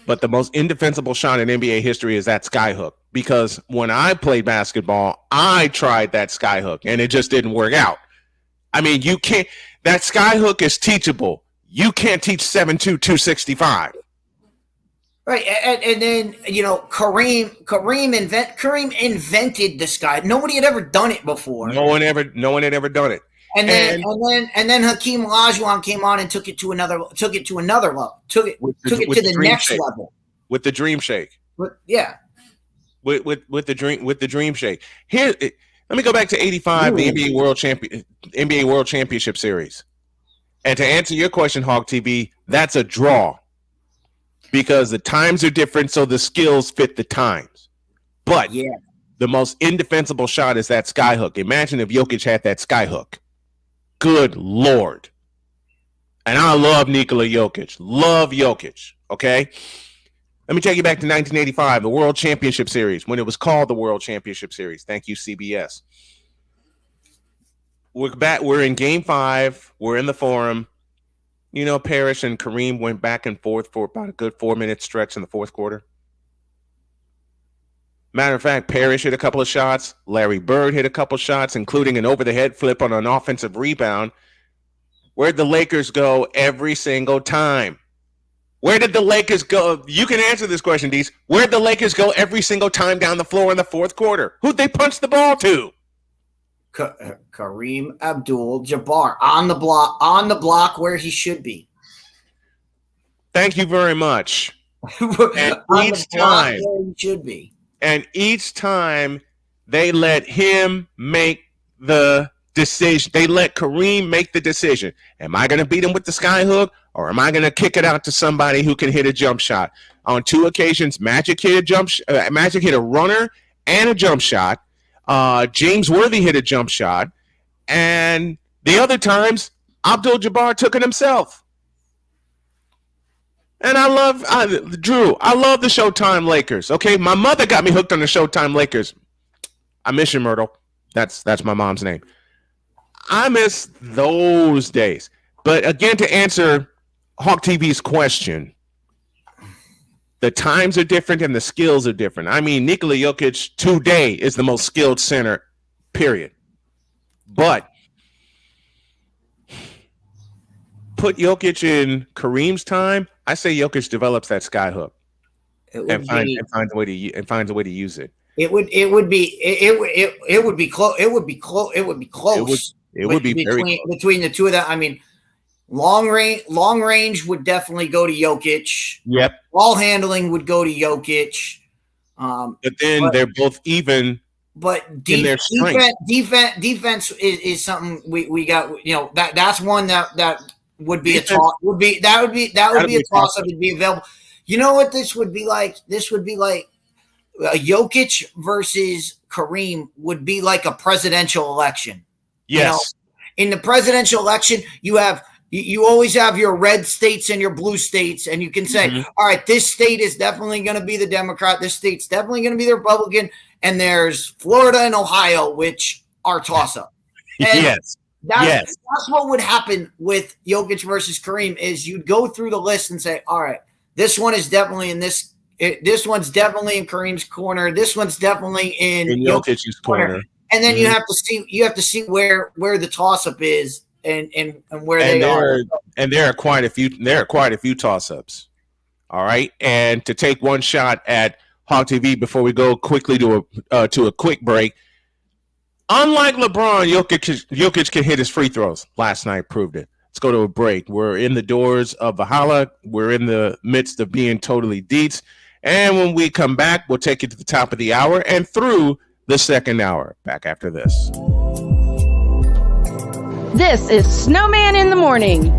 But the most indefensible shot in NBA history is that skyhook, because when I played basketball, I tried that skyhook and it just didn't work out. I mean, you can't. That skyhook is teachable. You can't teach 7'2", 265. Right, and then Kareem invented the sky. Nobody had ever done it before. No one had ever done it. And then Hakeem Olajuwon came on and took it to another level. Took it to the next level with the dream shake. With the dream shake. Here, let me go back to '85, the NBA World Championship Series, and to answer your question, Hawk TV, that's a draw because the times are different, so the skills fit the times. But the most indefensible shot is that skyhook. Imagine if Jokic had that skyhook. Good Lord. And I love Nikola Jokic. Love Jokic. Okay? Let me take you back to 1985, the World Championship Series, when it was called the World Championship Series. Thank you, CBS. We're back. We're in Game 5. We're in the Forum. Parrish and Kareem went back and forth for about a good 4-minute stretch in the fourth quarter. Matter of fact, Parrish hit a couple of shots. Larry Bird hit a couple of shots, including an over-the-head flip on an offensive rebound. Where'd the Lakers go every single time? Where did the Lakers go? You can answer this question, Dees. Where'd the Lakers go every single time down the floor in the fourth quarter? Who'd they punch the ball to? Kareem Abdul-Jabbar on the block where he should be. Thank you very much. And each time where he should be. And each time they let him make the decision. They let Kareem make the decision. Am I going to beat him with the skyhook, or am I going to kick it out to somebody who can hit a jump shot? On 2 occasions, Magic hit a runner and a jump shot. James Worthy hit a jump shot, and the other times, Abdul-Jabbar took it himself. And I love Drew. I love the Showtime Lakers. Okay, my mother got me hooked on the Showtime Lakers. I miss you, Myrtle. That's my mom's name. I miss those days. But again, to answer Hawk TV's question, the times are different and the skills are different. I mean, Nikola Jokic today is the most skilled center, period. But put Jokic in Kareem's time, I say Jokic develops that skyhook and finds a way to use it. It would be close. It would be close. It would be very close between the two of them. I mean, long range would definitely go to Jokic. Yep. Ball handling would go to Jokic. But then they're both even. But in their strength. Defense is something we got. That's one that would be a toss. Would be a toss up. Would be available. You know what this would be like? This would be like Jokic versus Kareem would be like a presidential election. Yes. In the presidential election, you always have your red states and your blue states, and you can say, all right, this state is definitely going to be the Democrat. This state's definitely going to be the Republican. And there's Florida and Ohio, which are toss-up. Yes. That's what would happen with Jokic versus Kareem is you'd go through the list and say, all right, this one is definitely in this one's definitely in Kareem's corner. This one's definitely in Jokic's corner. And then you have to see where the toss-up is and where they are. And there are quite a few toss-ups. All right. And to take one shot at Hawk TV before we go quickly to a quick break. Unlike LeBron, Jokic can hit his free throws. Last night proved it. Let's go to a break. We're in the doors of Valhalla. We're in the midst of being totally deets. And when we come back, we'll take you to the top of the hour and through the second hour. Back after this. This is Snowman in the Morning.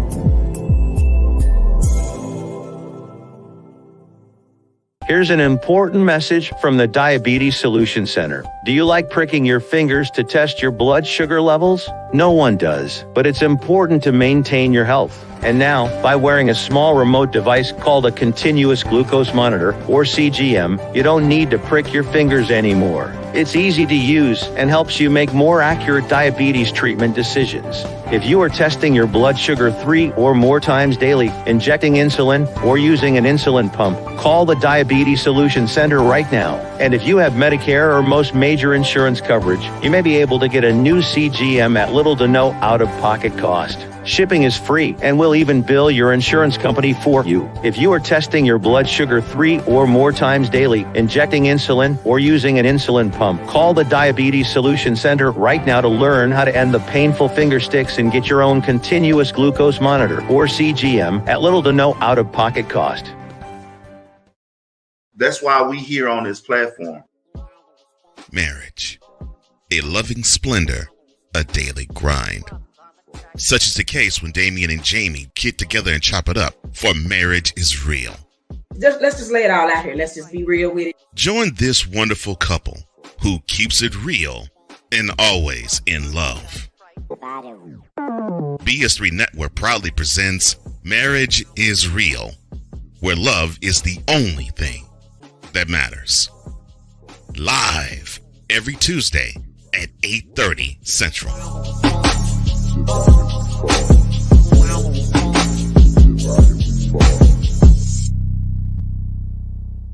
Here's an important message from the Diabetes Solution Center. Do you like pricking your fingers to test your blood sugar levels? No one does, but it's important to maintain your health. And now, by wearing a small remote device called a continuous glucose monitor, or CGM, you don't need to prick your fingers anymore. It's easy to use and helps you make more accurate diabetes treatment decisions. If you are testing your blood sugar 3 or more times daily, injecting insulin, or using an insulin pump, call the Diabetes Solution Center right now. And if you have Medicare or most major insurance coverage, you may be able to get a new CGM at little to no out-of-pocket cost. Shipping is free, and we'll even bill your insurance company for you. If you are testing your blood sugar 3 or more times daily, injecting insulin, or using an insulin pump, call the Diabetes Solution Center right now to learn how to end the painful finger sticks and get your own continuous glucose monitor, or CGM, at little to no out-of-pocket cost. That's why we here on this platform. Marriage, a loving splendor, a daily grind. Such is the case when Damien and Jamie get together and chop it up, for marriage is real. Let's just lay it all out here. Let's just be real with it. Join this wonderful couple who keeps it real and always in love. BS3 Network proudly presents Marriage is Real, where love is the only thing that matters. Live every Tuesday at 8:30 Central.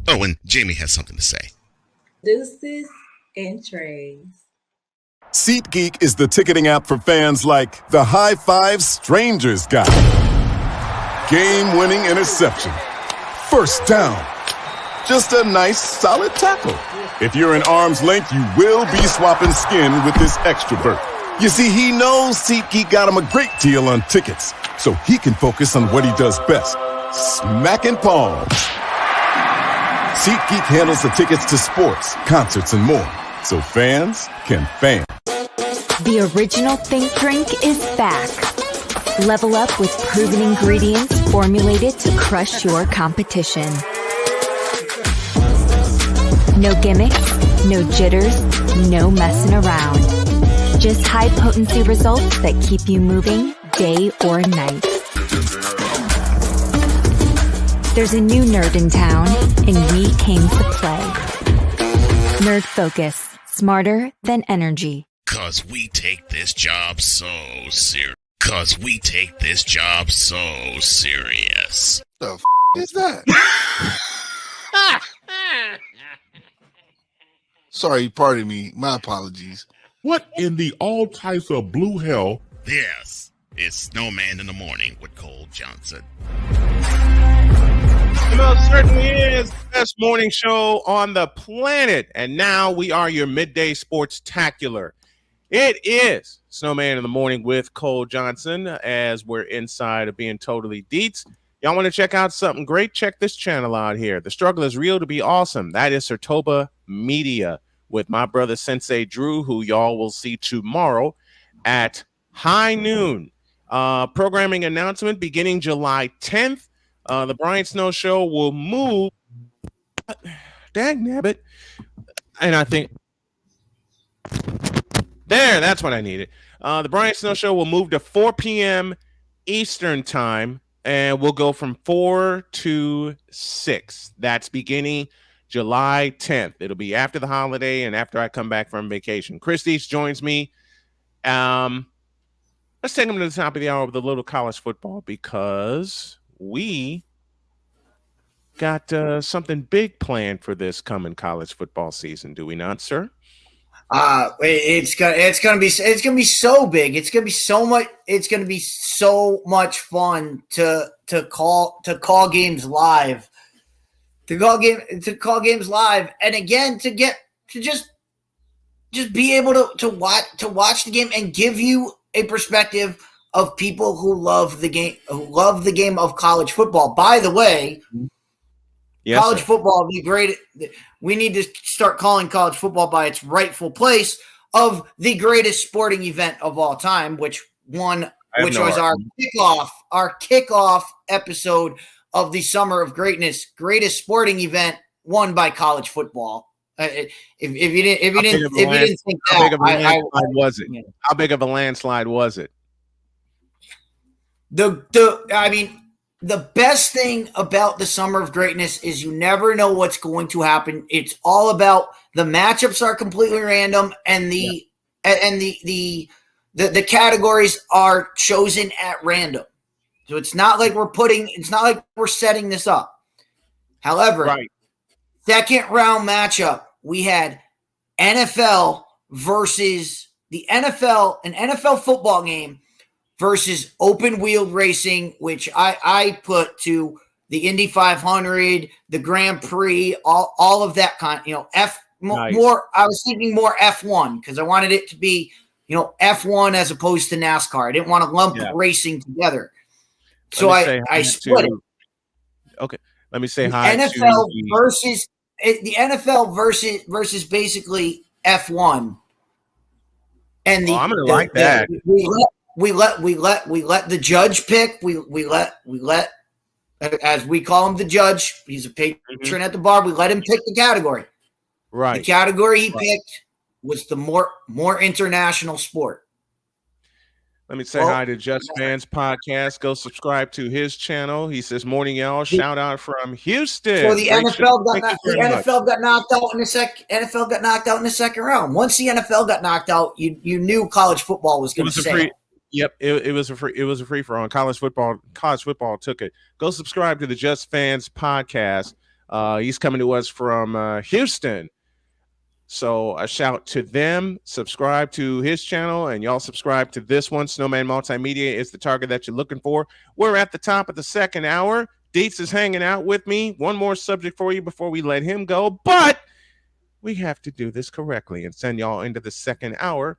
Oh, and Jamie has something to say. Deuces and trays. SeatGeek is the ticketing app for fans like the High Five Strangers guy. Game-winning interception. First down. Just a nice, solid tackle. If you're in arm's length, you will be swapping skin with this extrovert. You see, he knows SeatGeek got him a great deal on tickets, so he can focus on what he does best, smacking palms. SeatGeek handles the tickets to sports, concerts, and more, so fans can fan. The original Think Drink is back. Level up with proven ingredients formulated to crush your competition. No gimmicks, no jitters, no messing around. Just high-potency results that keep you moving day or night. There's a new nerd in town, and we came to play. Nerd Focus. Smarter than energy. 'Cause we take this job so serious. 'Cause we take this job so serious. The f*** is that? Sorry, pardon me. My apologies. What in the all types of blue hell? This is Snowman in the Morning with Cole Johnson. It most certainly is the best morning show on the planet. And now we are your midday sports-tacular. It is Snowman in the Morning with Cole Johnson, as we're inside of being totally deets. Y'all want to check out something great? Check this channel out here. The struggle is real to be awesome. That is Sertoba Media with my brother Sensei Drew, who y'all will see tomorrow at high noon. Programming announcement beginning July 10th. The Brian Snow Show will move. Dang nabbit. And I think that's what I needed. The Brian Snow Show will move to 4 p.m. Eastern time, and we'll go from 4 to 6. That's beginning July 10th. It'll be after the holiday and after I come back from vacation. Christie's joins me. Let's take him to the top of the hour with a little college football, because we got something big planned for this coming college football season, do we not, sir? It's gonna be so big. It's gonna be so much. It's gonna be so much fun to call games live, to call games live, and again to just be able to watch the game and give you a perspective of people who love the game of college football. By the way, yes, college football would be great. We need to start calling college football by its rightful place of the greatest sporting event of all time, which was our kickoff episode of the Summer of Greatness. Greatest sporting event won by college football. If you didn't think how big of a that, landslide was it? How big of a landslide was it? The best thing about the Summer of Greatness is you never know what's going to happen. It's all about the matchups are completely random, and the categories are chosen at random. So it's not like we're setting this up. However, second round matchup, we had NFL versus the NFL, an NFL football game versus open wheeled racing, which I put to the Indy 500, the Grand Prix, all of that kind. More. I was thinking more F1 because I wanted it to be F1 as opposed to NASCAR. I didn't want to lump racing together, so I split it. Okay, let me say hi. NFL versus the NFL versus basically F1, and I'm gonna like that. We let the judge pick. We let as we call him the judge. He's a patron at the bar. We let him pick the category. Right. The category he picked was the more international sport. Let me say hi to Just Fans Podcast. Go subscribe to his channel. He says, "Morning, y'all." Shout out from Houston. So the NFL got knocked out in the second. NFL got knocked out in the second round. Once the NFL got knocked out, you knew college football was going to say. Yep, it was a free for all. College football took it. Go subscribe to the Just Fans Podcast. He's coming to us from Houston. So a shout to them. Subscribe to his channel, and y'all subscribe to this one. Snowman Multimedia is the target that you're looking for. We're at the top of the second hour. Dietz is hanging out with me. One more subject for you before we let him go, but we have to do this correctly and send y'all into the second hour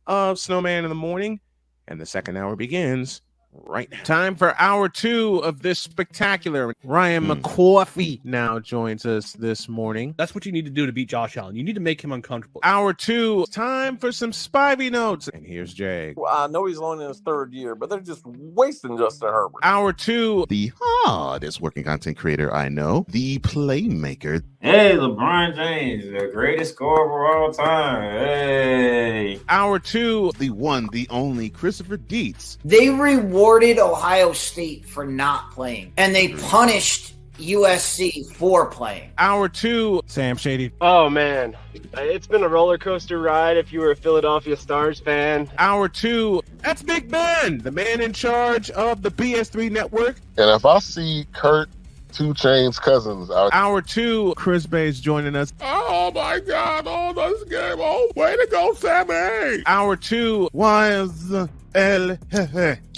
of Snowman in the Morning, and the second hour begins right now. Time for hour 2 of this spectacular. Ryan McCoffey now joins us this morning. That's what you need to do to beat Josh Allen. You need to make him uncomfortable. Hour 2, time for some Spivey notes. And here's Jay. Well, I know he's only in his third year, but they're just wasting Justin Herbert. Hour 2, the hardest working content creator I know, the playmaker. Hey, LeBron James, the greatest scorer of all time. Hey. Hour 2, the one, the only Christopher Dietz. They rewarded Ohio State for not playing, and they punished USC for playing. Hour 2, Sam Shady. Oh man, it's been a roller coaster ride if you were a Philadelphia Stars fan. Hour 2, that's Big Ben, the man in charge of the BS3 network. And if I see Kurt 2 Chainz Cousins out. Hour 2, Chris Bay's joining us. Oh my God! Oh, this game! Oh, way to go, Sammy! Hour 2, YSL.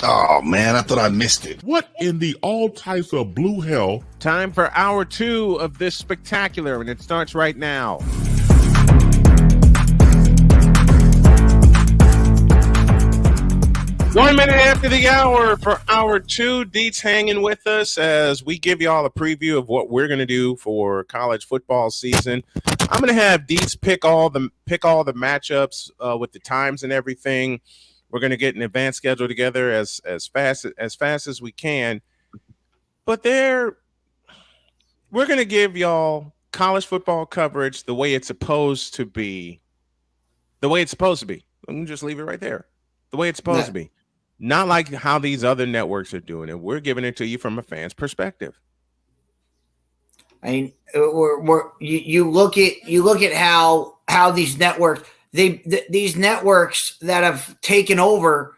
Oh man, I thought I missed it. What in the all types of blue hell? Time for hour 2 of this spectacular, and it starts right now. 1 minute after the hour for hour 2. Dietz hanging with us as we give y'all a preview of what we're going to do for college football season. I'm going to have Dietz pick all the matchups with the times and everything. We're going to get an advanced schedule together as fast as we can. But we're going to give y'all college football coverage the way it's supposed to be. The way it's supposed to be. Let me just leave it right there. The way it's supposed to be. Not like how these other networks are doing it. We're giving it to you from a fan's perspective. I mean, you look at how these networks these networks that have taken over,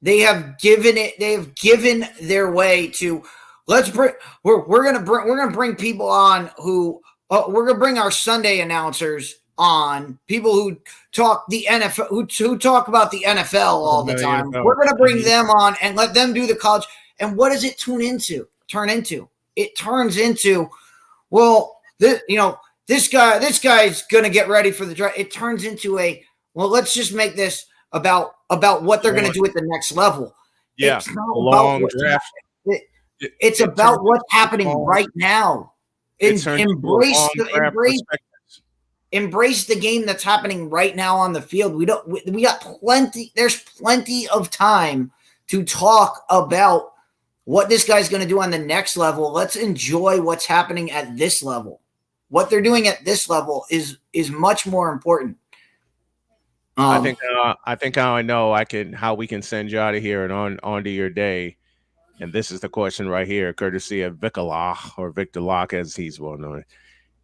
they have given their way to we're gonna bring people on who we're gonna bring our Sunday announcers on, people who talk the NFL, who talk about the NFL all the time. We're going to bring them on and let them do the college. And what does it turn into? It turns into, well, this guy's going to get ready for the draft. It turns into let's just make this about what they're going to do at the next level. Yeah, it's not a long draft. It's about what's happening right now. Embrace the game that's happening right now on the field. We got plenty. There's plenty of time to talk about what this guy's going to do on the next level. Let's enjoy what's happening at this level. what they're doing at this level is much more important. I think how I know how we can send you out of here and onto your day. And this is the question right here, courtesy of Victor Locke, as he's well known.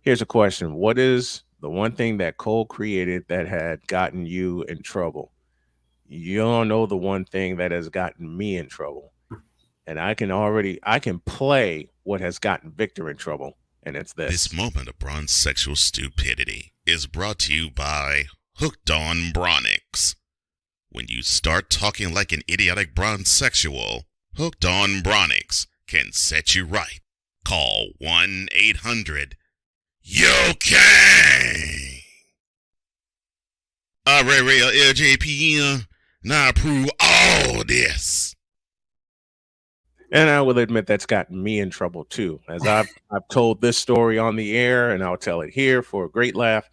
Here's a question: what is the one thing that Cole created that had gotten you in trouble? You don't know the one thing that has gotten me in trouble. And I can play what has gotten Victor in trouble. And it's this. This moment of bronze sexual stupidity is brought to you by Hooked on Bronix. When you start talking like an idiotic bronze sexual, Hooked on Bronix can set you right. Call 1-800-YO-KANG. Real LJPM. Now approve all this. And I will admit that's gotten me in trouble too, as I've told this story on the air, and I'll tell it here for a great laugh.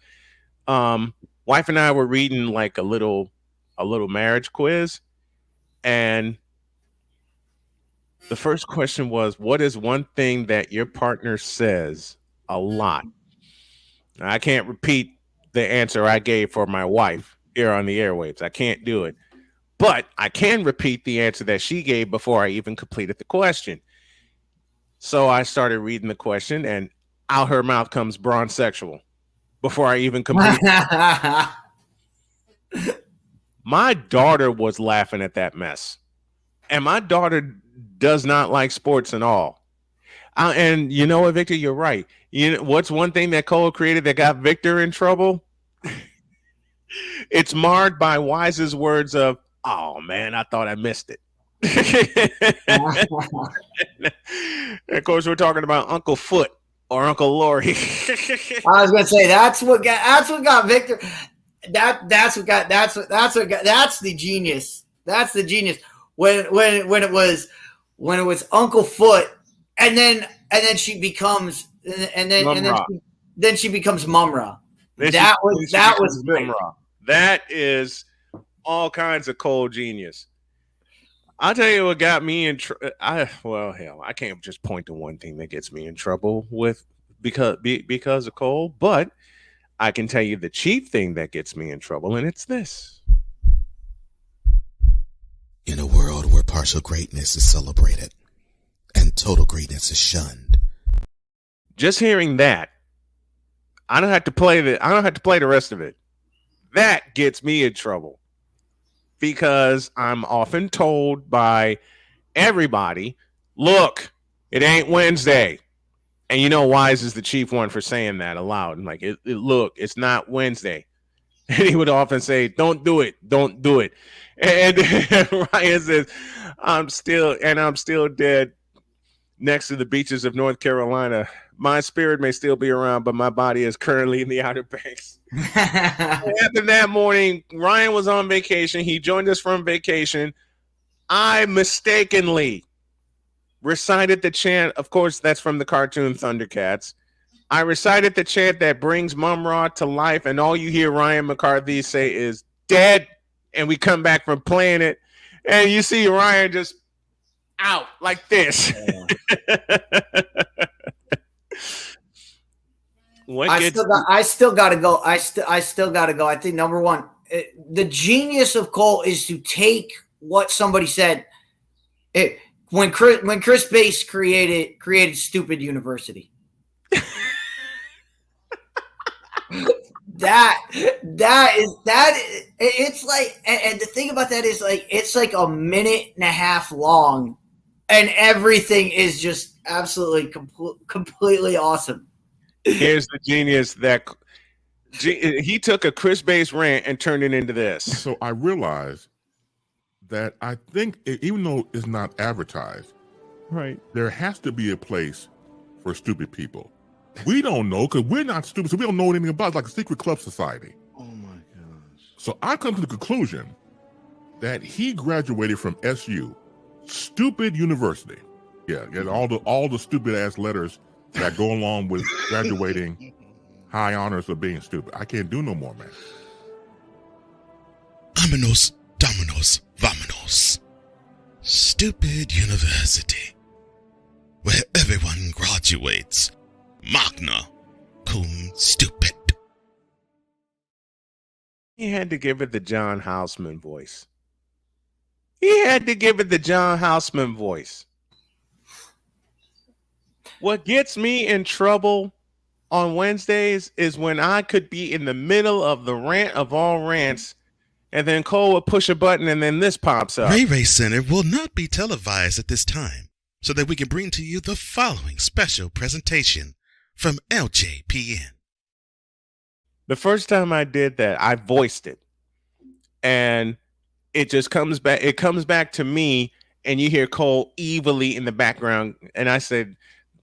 Wife and I were reading like a little marriage quiz, and the first question was, what is one thing that your partner says a lot? Now, I can't repeat the answer I gave for my wife here on the airwaves. I can't do it. But I can repeat the answer that she gave before I even completed the question. So I started reading the question, and out her mouth comes bronze sexual before I even completed it. My daughter was laughing at that mess. And my daughter does not like sports at all. And you know what, Victor, you're right. You know what's one thing that Cole created that got Victor in trouble? It's marred by Wise's words of, "Oh man, I thought I missed it." Of course, we're talking about Uncle Foot or Uncle Lori. I was gonna say that's what got Victor. That's the genius. That's the genius. When it was Uncle Foot, and then she becomes then she becomes Mumra. That was great. That is all kinds of Cole genius. I'll tell you what got me in trouble. I can't just point to one thing that gets me in trouble because of Cole, but I can tell you the chief thing that gets me in trouble, and it's this. In a world where partial greatness is celebrated and total greatness is shunned. Just hearing that, I don't have to play the rest of it. That gets me in trouble because I'm often told by everybody, look, it ain't Wednesday. And you know, Wise is the chief one for saying that aloud. I'm like, look, it's not Wednesday. And he would often say, don't do it. And Ryan says, I'm still dead next to the beaches of North Carolina. My spirit may still be around, but my body is currently in the Outer Banks. After that morning, Ryan was on vacation. He joined us from vacation. I mistakenly recited the chant. Of course, that's from the cartoon Thundercats. I recited the chant that brings Mum-Ra to life, and all you hear Ryan McCarthy say is dead, and we come back from playing it, and you see Ryan just out like this. I still gotta go. I still gotta go. I think number one, the genius of Cole is to take what somebody said. When Chris Bass created Stupid University. It's like, and the thing about that is like, it's like a minute and a half long, and everything is just absolutely completely awesome. Here's the genius that he took a Chris Bass rant and turned it into this. So I realized that I think even though it's not advertised, right, there has to be a place for stupid people. We don't know because we're not stupid, so we don't know anything about it, like a secret club society. Oh my gosh. So I come to the conclusion that he graduated from SU, Stupid University. Yeah, all the stupid ass letters that go along with graduating high honors of being stupid. I can't do no more, man. Vámonos, dominos, vámonos. Stupid University, where everyone graduates magna stupid. He had to give it the John Houseman voice. He had to give it the John Houseman voice. What gets me in trouble on Wednesdays is when I could be in the middle of the rant of all rants, and then Cole would push a button, and then this pops up. Ray Ray Center will not be televised at this time, so that we can bring to you the following special presentation from LJPN. The first time I did that, I voiced it, and it just comes back. It comes back to me, and you hear Cole evilly in the background, and I said,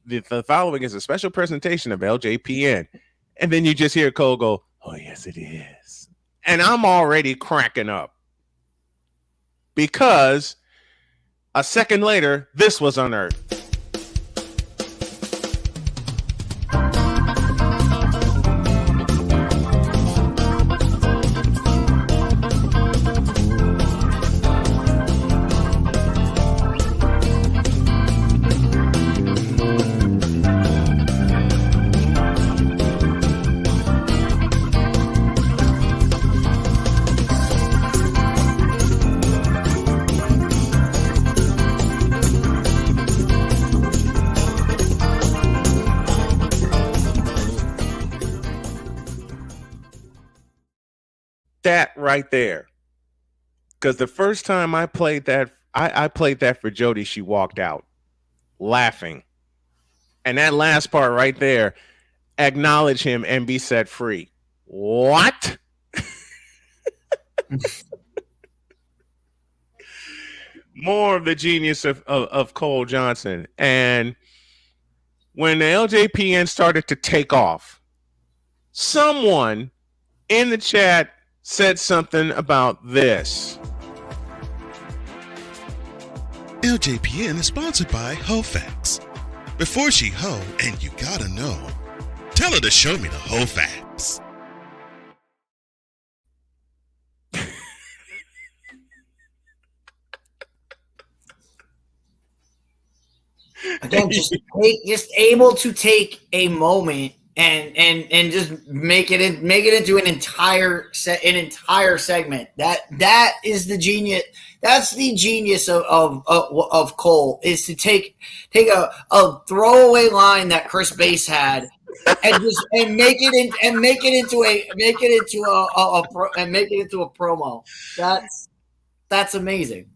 the following is a special presentation of LJPN. And then you just hear Cole go, oh, yes, it is. And I'm already cracking up because a second later, this was unearthed. That right there. Because the first time I played that, I played that for Jody. She walked out laughing. And that last part right there, acknowledge him and be set free. What? More of the genius of Cole Johnson. And when the LJPN started to take off, someone in the chat said something about this. LJPN is sponsored by HoFacts. Before she hoe, and you gotta know, tell her to show me the HoFacts. Again, just able to take a moment and just make it into an entire segment. That is the genius. That's the genius of Cole, is to take a throwaway line that Chris Bass had and make it into a promo. That's amazing.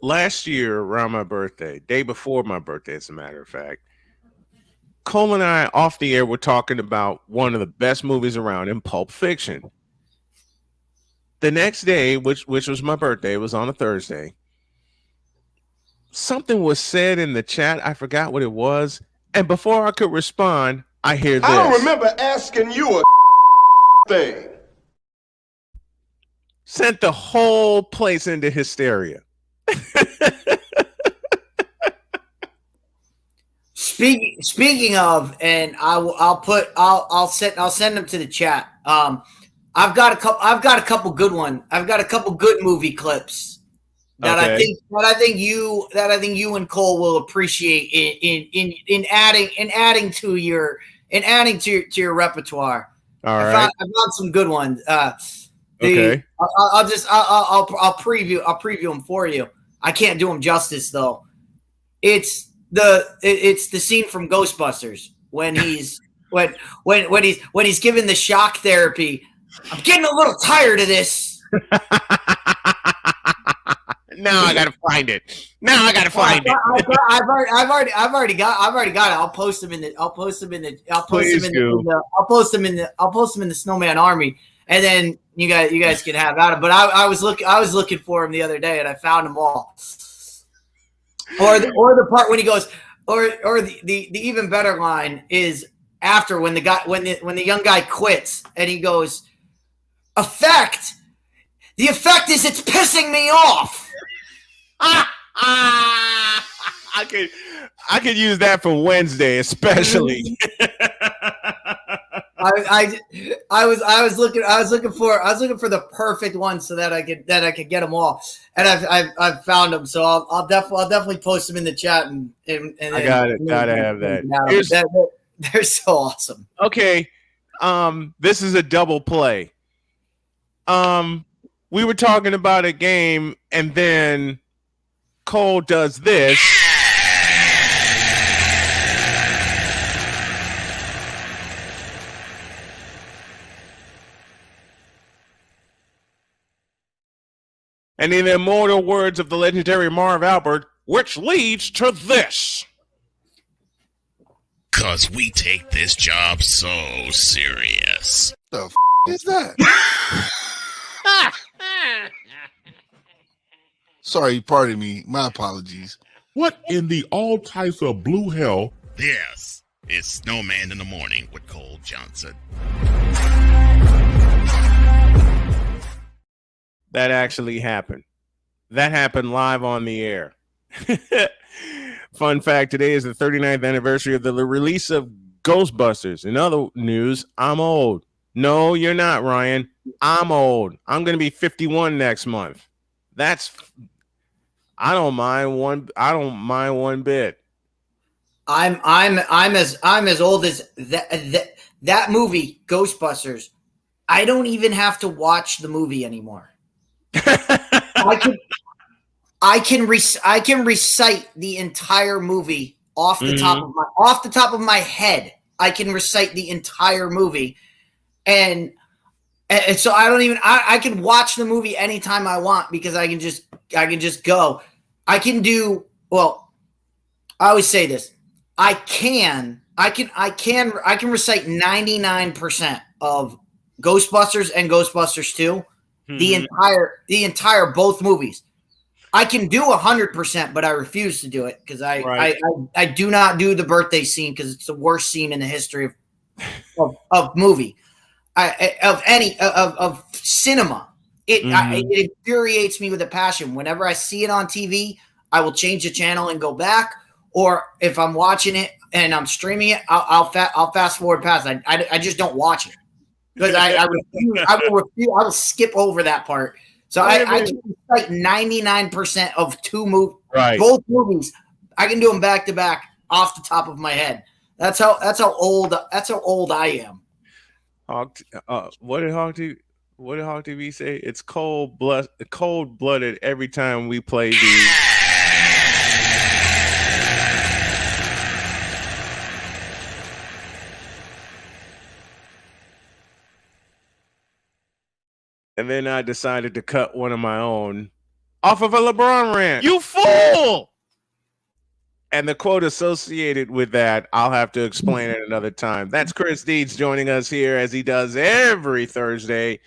Last year around my birthday, day before my birthday, as a matter of fact, Cole and I off the air were talking about one of the best movies around in Pulp Fiction. The next day, which was my birthday, it was on a Thursday, something was said in the chat. I forgot what it was. And before I could respond, I hear this. I don't remember asking you a thing. Sent the whole place into hysteria. Speaking of, and I'll send them to the chat. I've got a couple good one. I've got a couple good movie clips that I think you and Cole will appreciate in adding to your repertoire. All right. I found some good ones. Okay. I'll preview them for you. I can't do them justice though. It's the scene from Ghostbusters when he's given the shock therapy. I'm getting a little tired of this. Now I gotta find it. I've already got it. I'll post them in the Snowman Army, and then you guys can have at it. But I was looking for him the other day, and I found them all. Or the part when he goes, or the even better line is after when the young guy quits and he goes, effect. The effect is it's pissing me off. I could use that for Wednesday, especially. I was looking for the perfect one so that I could get them all, and I've found them. So I'll definitely post them in the chat and I got it. Gotta have that. They're so awesome. Okay. This is a double play. We were talking about a game, and then Cole does this. And in the immortal words of the legendary Marv Albert, which leads to this. 'Cause we take this job so serious. The is that? Sorry, pardon me. My apologies. What in the all types of blue hell? This is Snowman in the Morning with Cole Johnson. That actually happened. That happened live on the air. Fun fact, today is the 39th anniversary of the release of Ghostbusters. In other news, I'm old. No, you're not, Ryan. I'm old. I'm going to be 51 next month. I don't mind one bit. I'm as old as that movie Ghostbusters. I don't even have to watch the movie anymore. I can recite the entire movie off the top of my head. I can recite the entire movie, and so I don't even. I can watch the movie anytime I want because I can just go. I can do well. I always say this. I can recite 99% of Ghostbusters and Ghostbusters 2. The entire both movies. I can do 100%, but I refuse to do it because I do not do the birthday scene because it's the worst scene in the history of movie, of cinema. It infuriates me with a passion. Whenever I see it on TV, I will change the channel and go back. Or if I'm watching it and I'm streaming it, I'll fast forward past. I just don't watch it. Because I will skip over that part. So I can recite 99% of both movies. I can do them back to back off the top of my head. That's how old I am. What did Hawk TV say? It's cold blooded every time we play these. And then I decided to cut one of my own off of a LeBron rant. You fool! And the quote associated with that, I'll have to explain it another time. That's Chris Deeds joining us here as he does every Thursday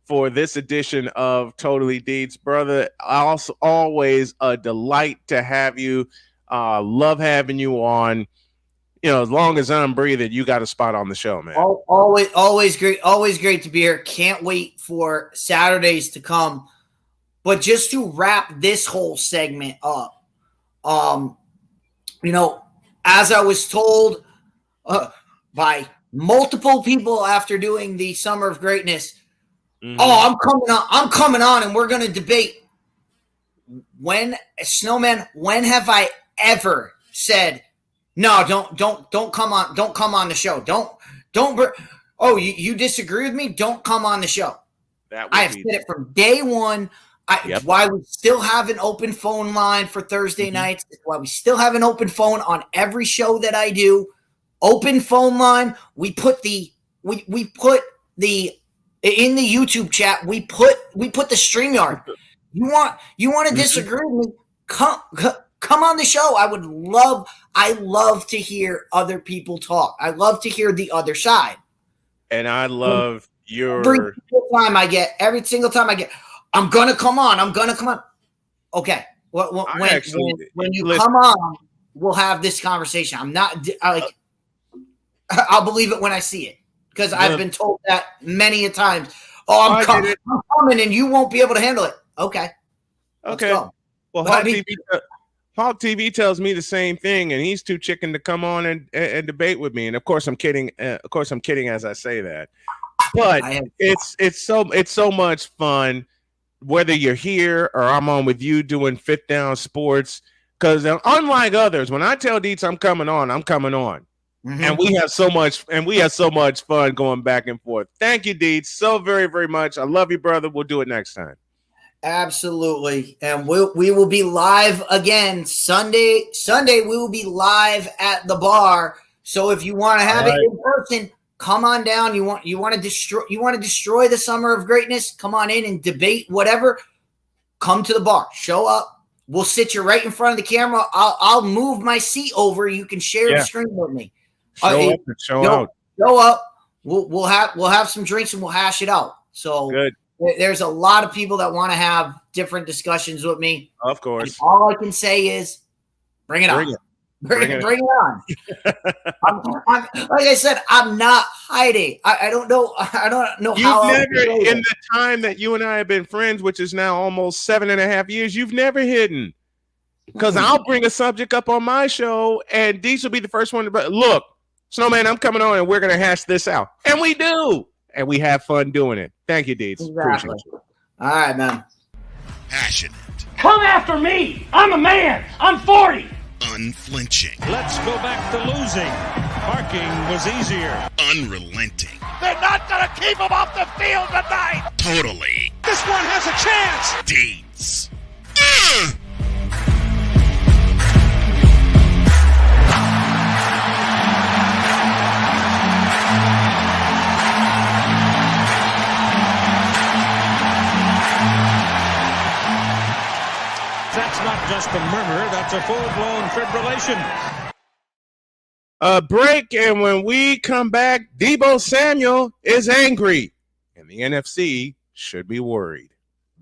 for this edition of Totally Deeds. Brother, also always a delight to have you. Love having you on. You know, as long as I'm breathing, you got a spot on the show, man. Always great to be here. Can't wait for Saturdays to come. But just to wrap this whole segment up, as I was told by multiple people after doing the Summer of Greatness, I'm coming on, and we're going to debate. Snowman, when have I ever said? No, don't come on the show. You disagree with me? Don't come on the show. I have said it from day one. Why we still have an open phone line for Thursday nights. Why we still have an open phone on every show that I do. Open phone line. We put the in the YouTube chat. We put the StreamYard. You want to disagree with me? Come on the show. I love to hear other people talk. I love to hear the other side. And I love every single time I get, I'm going to come on. Okay. When you come on, we'll have this conversation. I'll believe it when I see it because I've been told that many a times. Oh, I'm coming and you won't be able to handle it. Okay. Well, Hawk TV tells me the same thing, and he's too chicken to come on and debate with me. And of course, I'm kidding. As I say that, but it's so much fun whether you're here or I'm on with you doing Fit Down Sports. Because unlike others, when I tell Deets I'm coming on, I'm coming on. And we have so much fun going back and forth. Thank you, Deeds, so very, very much. I love you, brother. We'll do it next time. Absolutely. And we will be live again Sunday. We will be live at the bar. So if you want to have it in person, come on down. You want to destroy the summer of greatness? Come on in and debate whatever. Come to the bar. Show up. We'll sit you right in front of the camera. I'll move my seat over. You can share the screen with me. Show up and show out. Show up. We'll have some drinks and we'll hash it out. So good. There's a lot of people that want to have different discussions with me. Of course. And all I can say is bring it on. Bring it on. Like I said, I'm not hiding. I don't know how. You've never, in the time that you and I have been friends, which is now almost 7.5 years, you've never hidden. Because I'll bring a subject up on my show, and Deets will be the first one to look, Snowman, I'm coming on, and we're going to hash this out. And we do. And we have fun doing it. Thank you, Deets. Exactly. Appreciate you. All right, man. Passionate. Come after me. I'm a man. I'm 40. Unflinching. Let's go back to losing. Parking was easier. Unrelenting. They're not going to keep him off the field tonight. Totally. This one has a chance. Deeds. That's not just a murmur, that's a full-blown fibrillation. A break, and when we come back, Deebo Samuel is angry, and the NFC should be worried.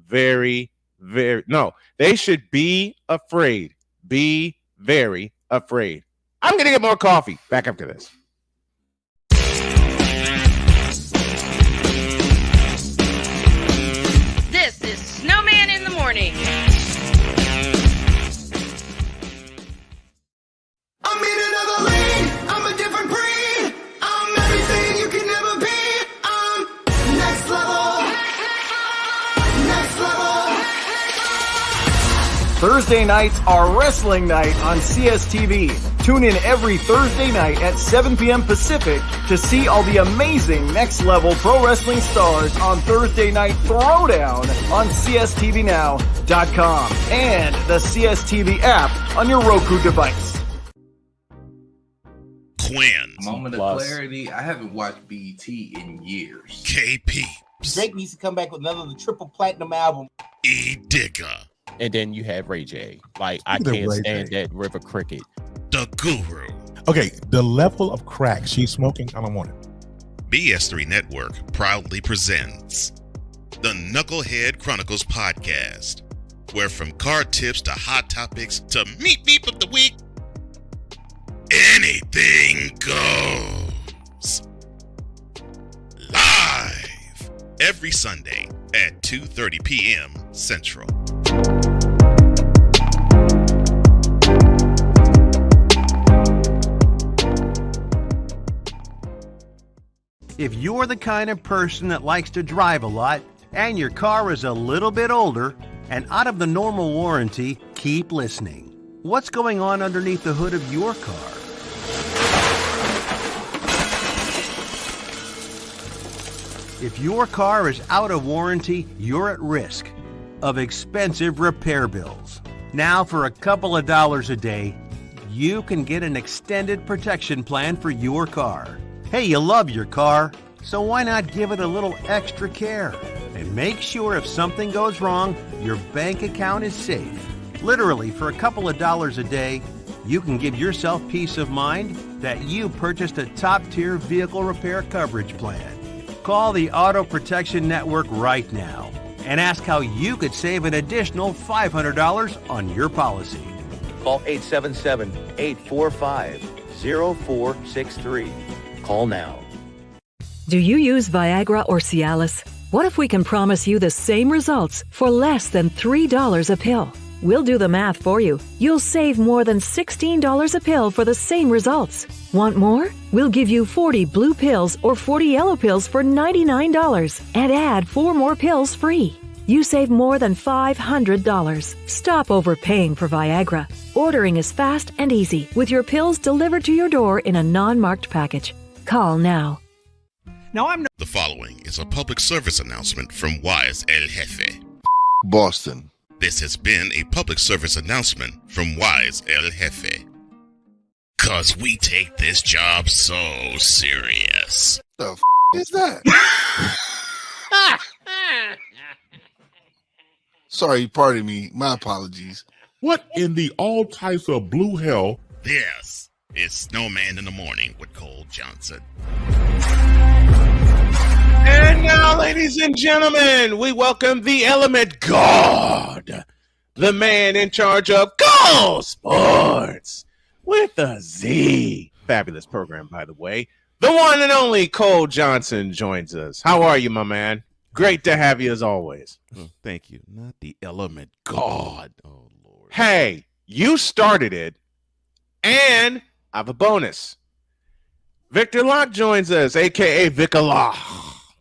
Very, very, no, they should be afraid. Be very afraid. I'm going to get more coffee. Back after this. This is Snowman in the Morning. I'm in another lane, I'm a different breed. I'm everything you can never be. I'm next level. Next level. Thursday nights are wrestling night on CSTV. Tune in every Thursday night at 7 p.m. Pacific to see all the amazing Next Level Pro Wrestling stars on Thursday Night Throwdown on CSTVNow.com and the CSTV app on your Roku device. Quinn. Moment of clarity. I haven't watched BET in years. KP. Drake needs to come back with another triple platinum album. E Digger. And then you have Ray J. Like, I can't stand that River Cricket. The Guru. Okay, the level of crack she's smoking, I don't want it. BS3 Network proudly presents the Knucklehead Chronicles podcast, where from car tips to hot topics to meat beep of the week, anything goes. Live every Sunday at 2:30 p.m. Central. If you're the kind of person that likes to drive a lot and your car is a little bit older and out of the normal warranty, keep listening. What's going on underneath the hood of your car? If your car is out of warranty, you're at risk of expensive repair bills. Now, for a couple of dollars a day, you can get an extended protection plan for your car. Hey, you love your car, so why not give it a little extra care? And make sure if something goes wrong, your bank account is safe. Literally, for a couple of dollars a day, you can give yourself peace of mind that you purchased a top-tier vehicle repair coverage plan. Call the Auto Protection Network right now and ask how you could save an additional $500 on your policy. Call 877-845-0463. Call now. Do you use Viagra or Cialis? What if we can promise you the same results for less than $3 a pill? We'll do the math for you. You'll save more than $16 a pill for the same results. Want more? We'll give you 40 blue pills or 40 yellow pills for $99 and add 4 more pills free. You save more than $500. Stop overpaying for Viagra. Ordering is fast and easy with your pills delivered to your door in a non-marked package. Call now. The following is a public service announcement from Wise El Jefe. Boston. This has been a public service announcement from Wise El Jefe. 'Cause we take this job so serious. The f*** is that? Sorry, pardon me. My apologies. What in the all types of blue hell? This is Snowman in the Morning with Cole Johnson. And now, ladies and gentlemen, we welcome the Element God, the man in charge of Go Sports with a Z. Fabulous program, by the way. The one and only Cole Johnson joins us. How are you, my man? Great to have you as always. Oh, thank you. Not the Element God. Oh, Lord. Hey, you started it, and I have a bonus. Victor Locke joins us, a.k.a. Vicala.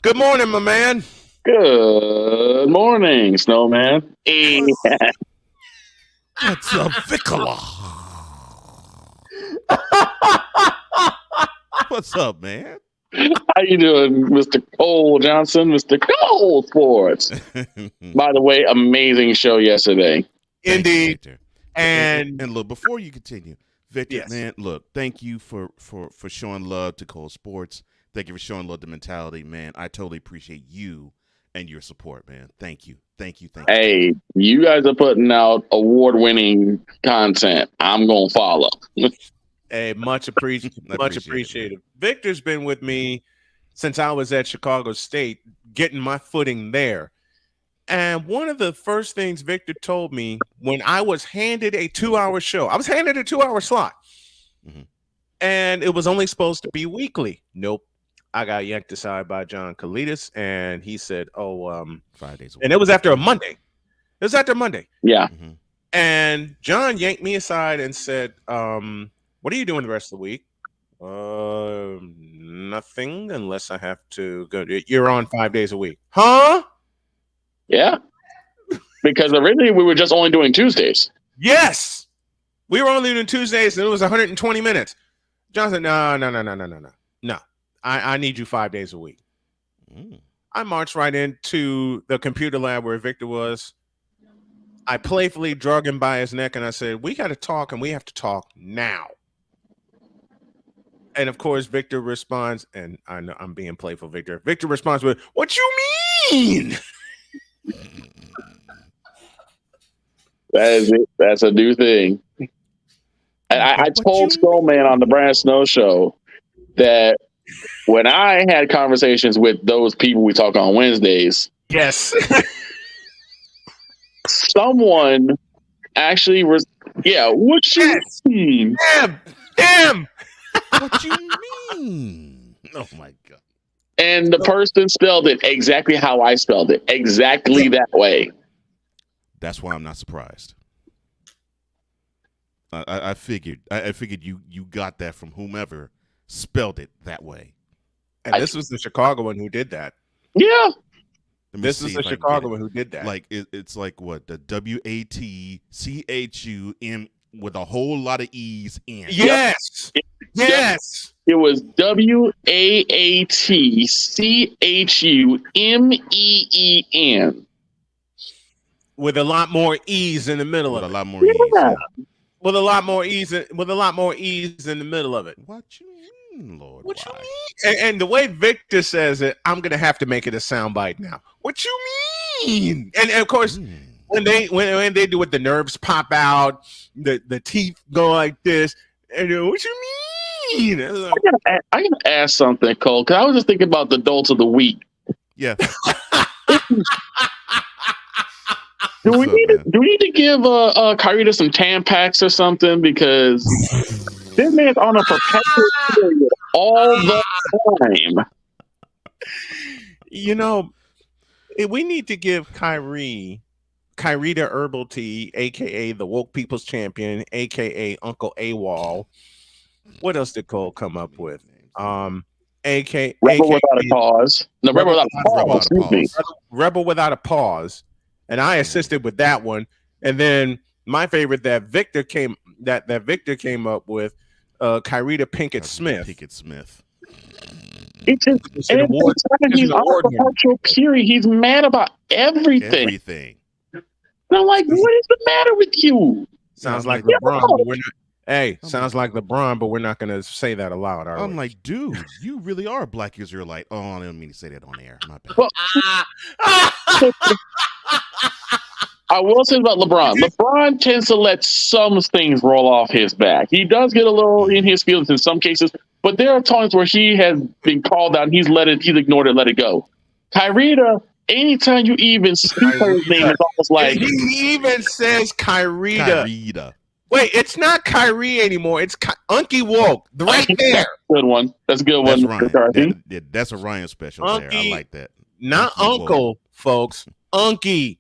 Good morning, my man. Good morning, Snowman. What's up, Vicala? What's up, man? How you doing, Mr. Cole Johnson? Mr. Cole Sports. By the way, amazing show yesterday. Indeed. Victor. And look, before you continue, Victor, yes. man, look, thank you for showing love to Cole Sports. Thank you for showing love to Mentality, man. I totally appreciate you and your support, man. Thank you. Hey, you guys are putting out award-winning content. I'm going to follow. Hey, much appreciated. Victor's been with me since I was at Chicago State, getting my footing there. And one of the first things Victor told me when I was handed a 2-hour show, I was handed a 2-hour slot. Mm-hmm. And it was only supposed to be weekly. Nope. I got yanked aside by John Kalidas, and he said, 5 days a week. And it was after a Monday. It was after Monday. Yeah. Mm-hmm. And John yanked me aside and said, what are you doing the rest of the week? Nothing unless I have to go. You're on 5 days a week. Huh? Yeah. Because originally we were just only doing Tuesdays. Yes. We were only doing Tuesdays, and it was 120 minutes. John said, no. I need you 5 days a week. I marched right into the computer lab where Victor was. I playfully drug him by his neck, and I said, we got to talk, and we have to talk now. And, of course, Victor responds, and I know I'm being playful, Victor. Victor responds with, what you mean? That is it. That's a new thing. I told Snowman on the Brand Snow Show that when I had conversations with those people we talk on Wednesdays, yes, someone actually was, what you mean? Damn. What you mean? Oh, my God. And the person spelled it exactly how I spelled it. Exactly that way. That's why I'm not surprised. I figured you got that from whomever spelled it that way. And this was the Chicagoan who did that. Yeah. This is the Chicagoan who did that. Like it's like what, the WATCHUM with a whole lot of E's in. Yes. Yes. It was WATCHUMEEN. With a lot more E's in the middle of it. A lot more E's. Yeah. With a lot more E's in the middle of it. What you mean, Lord? What you mean? And the way Victor says it, I'm gonna have to make it a soundbite now. What you mean? And of course, when they do it, the nerves pop out, the teeth go like this, and what you mean? I gotta ask something, Cole, because I was just thinking about the adults of the week. Yeah. Do we need to give Kyrita some Tampax or something, because this man's on a perpetual period all the time. You know, we need to give Kyrita Herbal Tea, aka the Woke People's Champion, aka Uncle AWOL. What else did Cole come up with? Rebel Without a Pause. No, Rebel Without a Pause. Excuse me. Rebel Without a Pause. And I assisted with that one. And then my favorite that Victor came, that Victor came up with, Kyrita Pinkett Smith. Pinkett Smith. It's just It's an every award. time It's he's an on award the winner. virtual period, he's mad about everything. Everything. And I'm like, what is the matter with you? Sounds Yeah, like I'm LeBron, yo. but we're not. Hey, sounds like LeBron, but we're not going to say that aloud, are I'm we? like, dude, you really are a black Israelite. Oh, I didn't mean to say that on air. My bad. Well, I will say about LeBron. LeBron tends to let some things roll off his back. He does get a little in his feelings in some cases, but there are times where he has been called out and he's ignored it, let it go. Kyrita, anytime you even speak her name, it's almost like he even says Kyrita. Kyrita. Wait, it's not Kyrie anymore. It's Unky Woke. Right there. Good one. That's a good That's one. Ryan. That's a Ryan special there. I Unky, like that. Not Unky uncle, Woke. folks. Unky.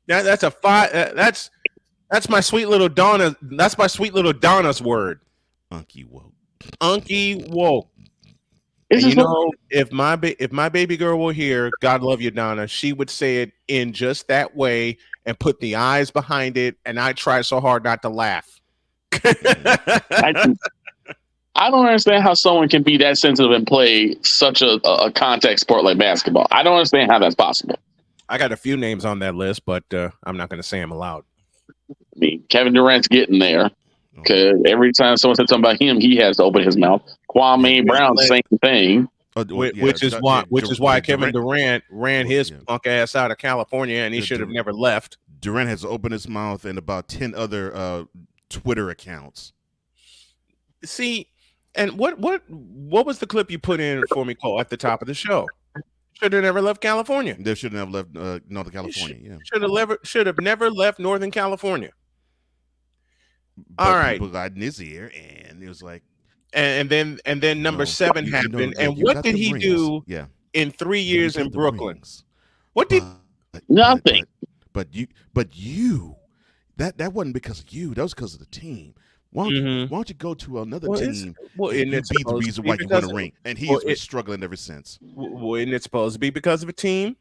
That's a five. That's my sweet little Donna. That's my sweet little Donna's word. Unky Woke. Unky Woke. And you know, if my baby girl were here, God love you, Donna, she would say it in just that way and put the eyes behind it. And I try so hard not to laugh. I don't understand how someone can be that sensitive and play such a contact sport like basketball. I don't understand how that's possible. I got a few names on that list, but I'm not going to say them aloud. I mean, Kevin Durant's getting there because every time someone said something about him, he has to open his mouth. Kwame Brown, same thing. Which is why Kevin Durant ran his punk ass out of California, and he should have never left. Durant has opened his mouth and about 10 other Twitter accounts. See, and what was the clip you put in for me, Cole, at the top of the show? Should have never left California. They should have left Northern California. Should have never left Northern California. But all right, people got in his ear, and it was like, and then number 7 happened, and what did he do? Yeah. In 3 years in Brooklyn, rings. what did nothing? But you, that wasn't because of you. That was because of the team. Why don't you go to another team? And be the reason why you won a ring. And he's been struggling ever since. Isn't it supposed to be because of a team?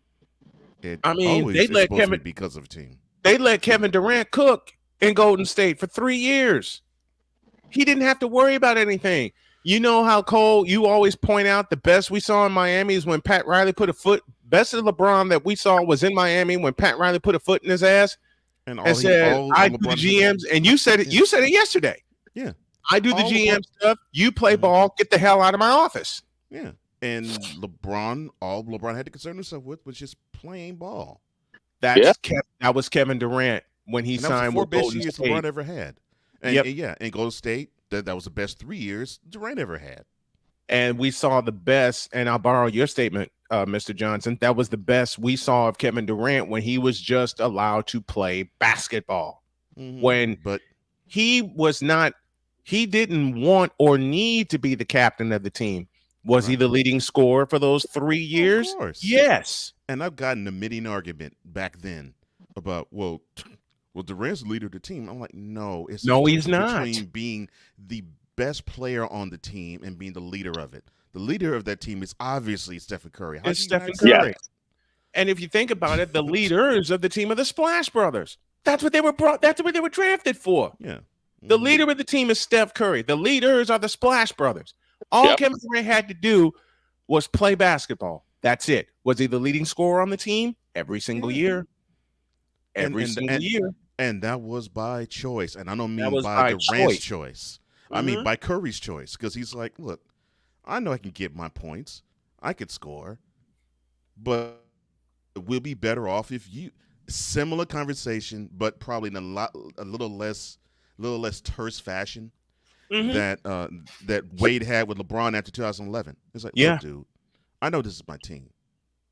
They let Kevin be because of a team. They let Kevin Durant cook in Golden State for 3 years. He didn't have to worry about anything. You know how, Cole, you always point out the best we saw in Miami is when Pat Riley put a foot. Best of LeBron that we saw was in Miami when Pat Riley put a foot in his ass and said, "I do the GMs." And you said it. You said it yesterday. Yeah, I do the GM stuff. You play ball. Get the hell out of my office. Yeah, and LeBron, all LeBron had to concern himself with was just playing ball. That was Kevin Durant when he signed with Golden State. LeBron ever had. And and Golden State, that was the best 3 years Durant ever had. And we saw the best, and I'll borrow your statement, Mr. Johnson. That was the best we saw of Kevin Durant when he was just allowed to play basketball. But he didn't want or need to be the captain of the team. Was he the leading scorer for those 3 years? Of course. Yes. And I've gotten a meeting argument back then about, well, Durant's the leader of the team. I'm like, no, he's not. Between being the best player on the team and being the leader of it. The leader of that team is obviously Stephen Curry. It's Stephen Curry. And if you think about it, the leaders of the team are the Splash Brothers. That's what they were drafted for. Yeah. The leader of the team is Steph Curry. The leaders are the Splash Brothers. All Kevin Durant had to do was play basketball. That's it. Was he the leading scorer on the team? Every single year. Every single year. And that was by choice. And I don't mean by Durant's choice. I mean by Curry's choice. Because he's like, look, I know I can get my points. I could score. But we'll be better off if you similar conversation, but probably in a little less terse fashion that Wade had with LeBron after 2011. It's like, look, dude, I know this is my team,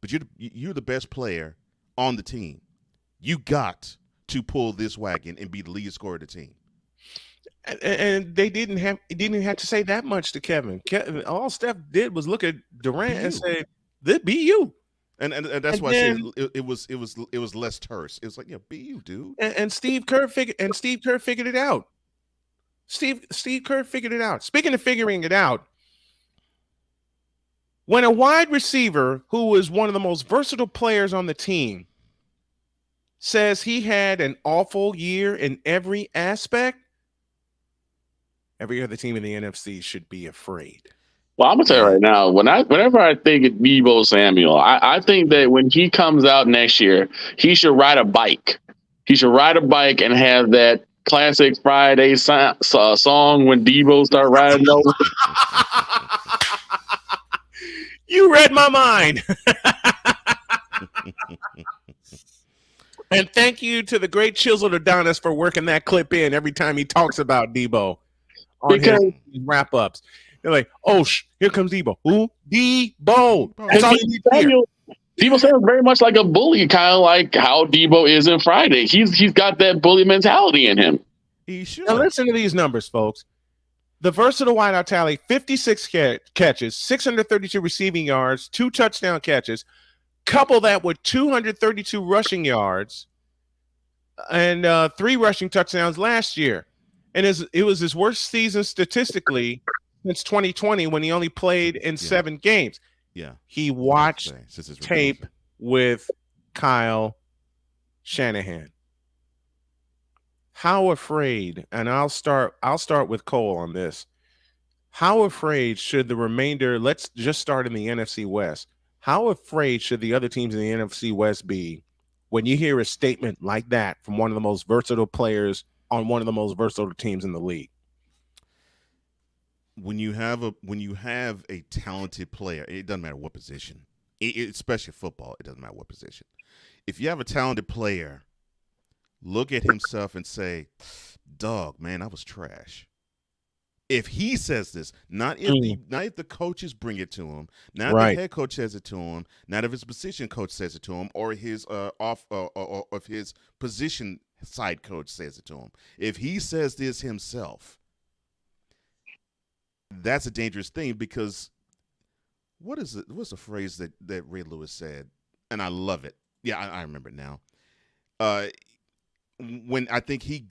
but you're the best player on the team. You got to pull this wagon and be the lead scorer of the team. And they didn't have to say that much to Kevin. All Steph did was look at Durant and say, "This be you." And that's why I said it was less terse. It was like, be you, dude. And Steve Kerr figured it out. Steve Kerr figured it out. Speaking of figuring it out, when a wide receiver who is one of the most versatile players on the team says he had an awful year in every aspect, every other team in the NFC should be afraid. Well, I'm gonna tell you right now. Whenever I think of Deebo Samuel, I think that when he comes out next year, he should ride a bike. He should ride a bike and have that classic Friday song when Deebo start riding over. You read my mind. And thank you to the great Chisel Adonis for working that clip in every time he talks about Deebo on his wrap-ups. They're like, oh, here comes Deebo. Who? Deebo. That's all you need to hear. Deebo sounds very much like a bully, kind of like how Deebo is in Friday. He's got that bully mentality in him. He should. Now listen to these numbers, folks. The versatile wideout tally: 56 catches, 632 receiving yards, 2 touchdown catches. Couple that with 232 rushing yards and 3 rushing touchdowns last year. And it was his worst season statistically since 2020 when he only played in 7 games. Yeah. He watched tape with Kyle Shanahan. How afraid, and I'll start with Cole on this. How afraid should the remainder, let's just start in the NFC West. How afraid should the other teams in the NFC West be when you hear a statement like that from one of the most versatile players on one of the most versatile teams in the league? When you have a talented player, it doesn't matter what position, especially football, it doesn't matter what position. If you have a talented player, look at himself and say, dog, man, I was trash. If he says this, not if the coaches bring it to him, not if the head coach says it to him, not if his position coach says it to him, or his of his position side coach says it to him. If he says this himself, that's a dangerous thing, because what's the phrase that Ray Lewis said, and I love it. Yeah, I remember it now. When I think he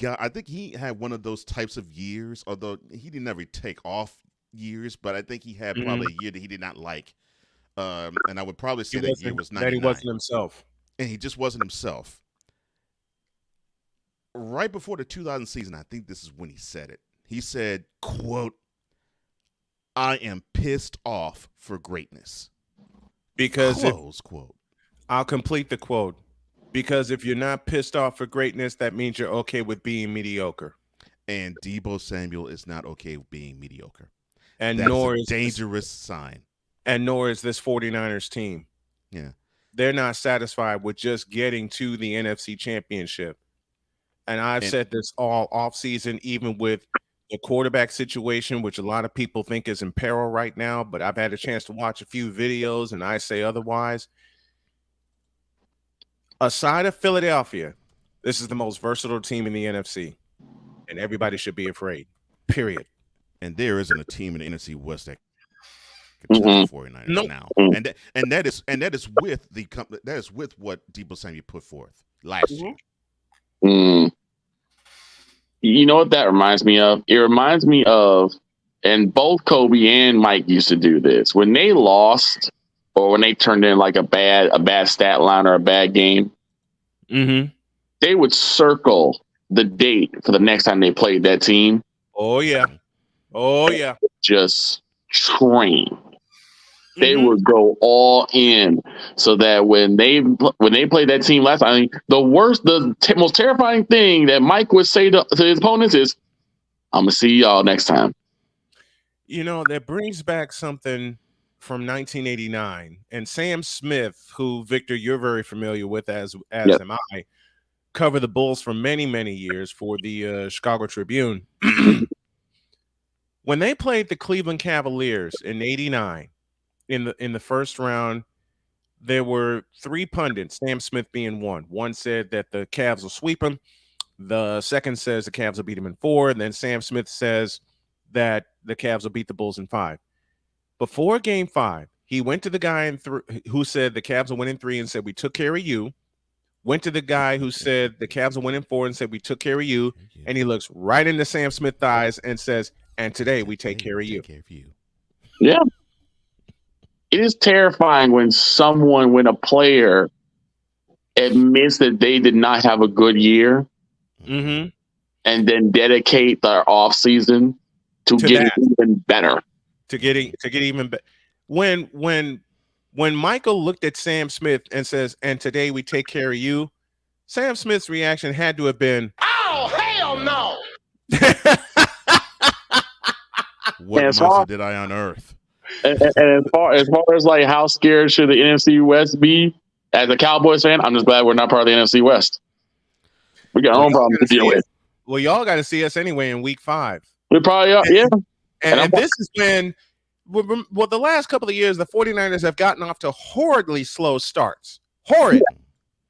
had one of those types of years, although he didn't ever take off years, but I think he had probably a year that he did not like. And I would probably say that year was 99. That he wasn't himself. And he just wasn't himself. Right before the 2000 season, I think this is when he said it. He said, quote, I am pissed off for greatness. Because close quote. I'll complete the quote. Because if you're not pissed off for greatness, that means you're okay with being mediocre. And Deebo Samuel is not okay with being mediocre. And that's nor a is dangerous sign. And nor is this 49ers team. Yeah. They're not satisfied with just getting to the NFC Championship. And I've said this all offseason, even with the quarterback situation, which a lot of people think is in peril right now, but I've had a chance to watch a few videos and I say otherwise. Aside of Philadelphia, this is the most versatile team in the NFC, and everybody should be afraid, period. And there isn't a team in the NFC West that can touch the 49ers now. And that is with what Deebo Samuel put forth last year. You know what that reminds me of? It reminds me of, and both Kobe and Mike used to do this, when they lost or when they turned in like a bad stat line or a bad game, they would circle the date for the next time they played that team. Oh yeah. Just train. They would go all in, so that when they played that team last time, I mean, the most terrifying thing that Mike would say to his opponents is, "I'm gonna see y'all next time." You know, that brings back something from 1989, and Sam Smith, who, Victor, you're very familiar with, as am I, covered the Bulls for many years for the Chicago Tribune. When they played the Cleveland Cavaliers in '89 in the first round, there were 3 pundits, Sam Smith being one. One said that the Cavs will sweep them. The second says the Cavs will beat them in 4, and then Sam Smith says that the Cavs will beat the Bulls in 5. Before Game 5, he went to the guy who said the Cavs will win in 3 and said, we took care of you. Went to the guy who said the Cavs will win in 4 and said, we took care of you. And he looks right into Sam Smith's eyes and says, and today we take care of you. Yeah. It is terrifying when a player admits that they did not have a good year and then dedicate their offseason to get even better. To get even better. When Michael looked at Sam Smith and says, "And today we take care of you," Sam Smith's reaction had to have been, Oh, hell no! What monster did I unearth? And as far as like how scared should the NFC West be, as a Cowboys fan, I'm just glad we're not part of the NFC West. We got our own problems to deal with. Well, y'all got to see us anyway in week 5. We probably are, yeah. And this has been, well, the last couple of years, the 49ers have gotten off to horridly slow starts. Horrid. Yeah.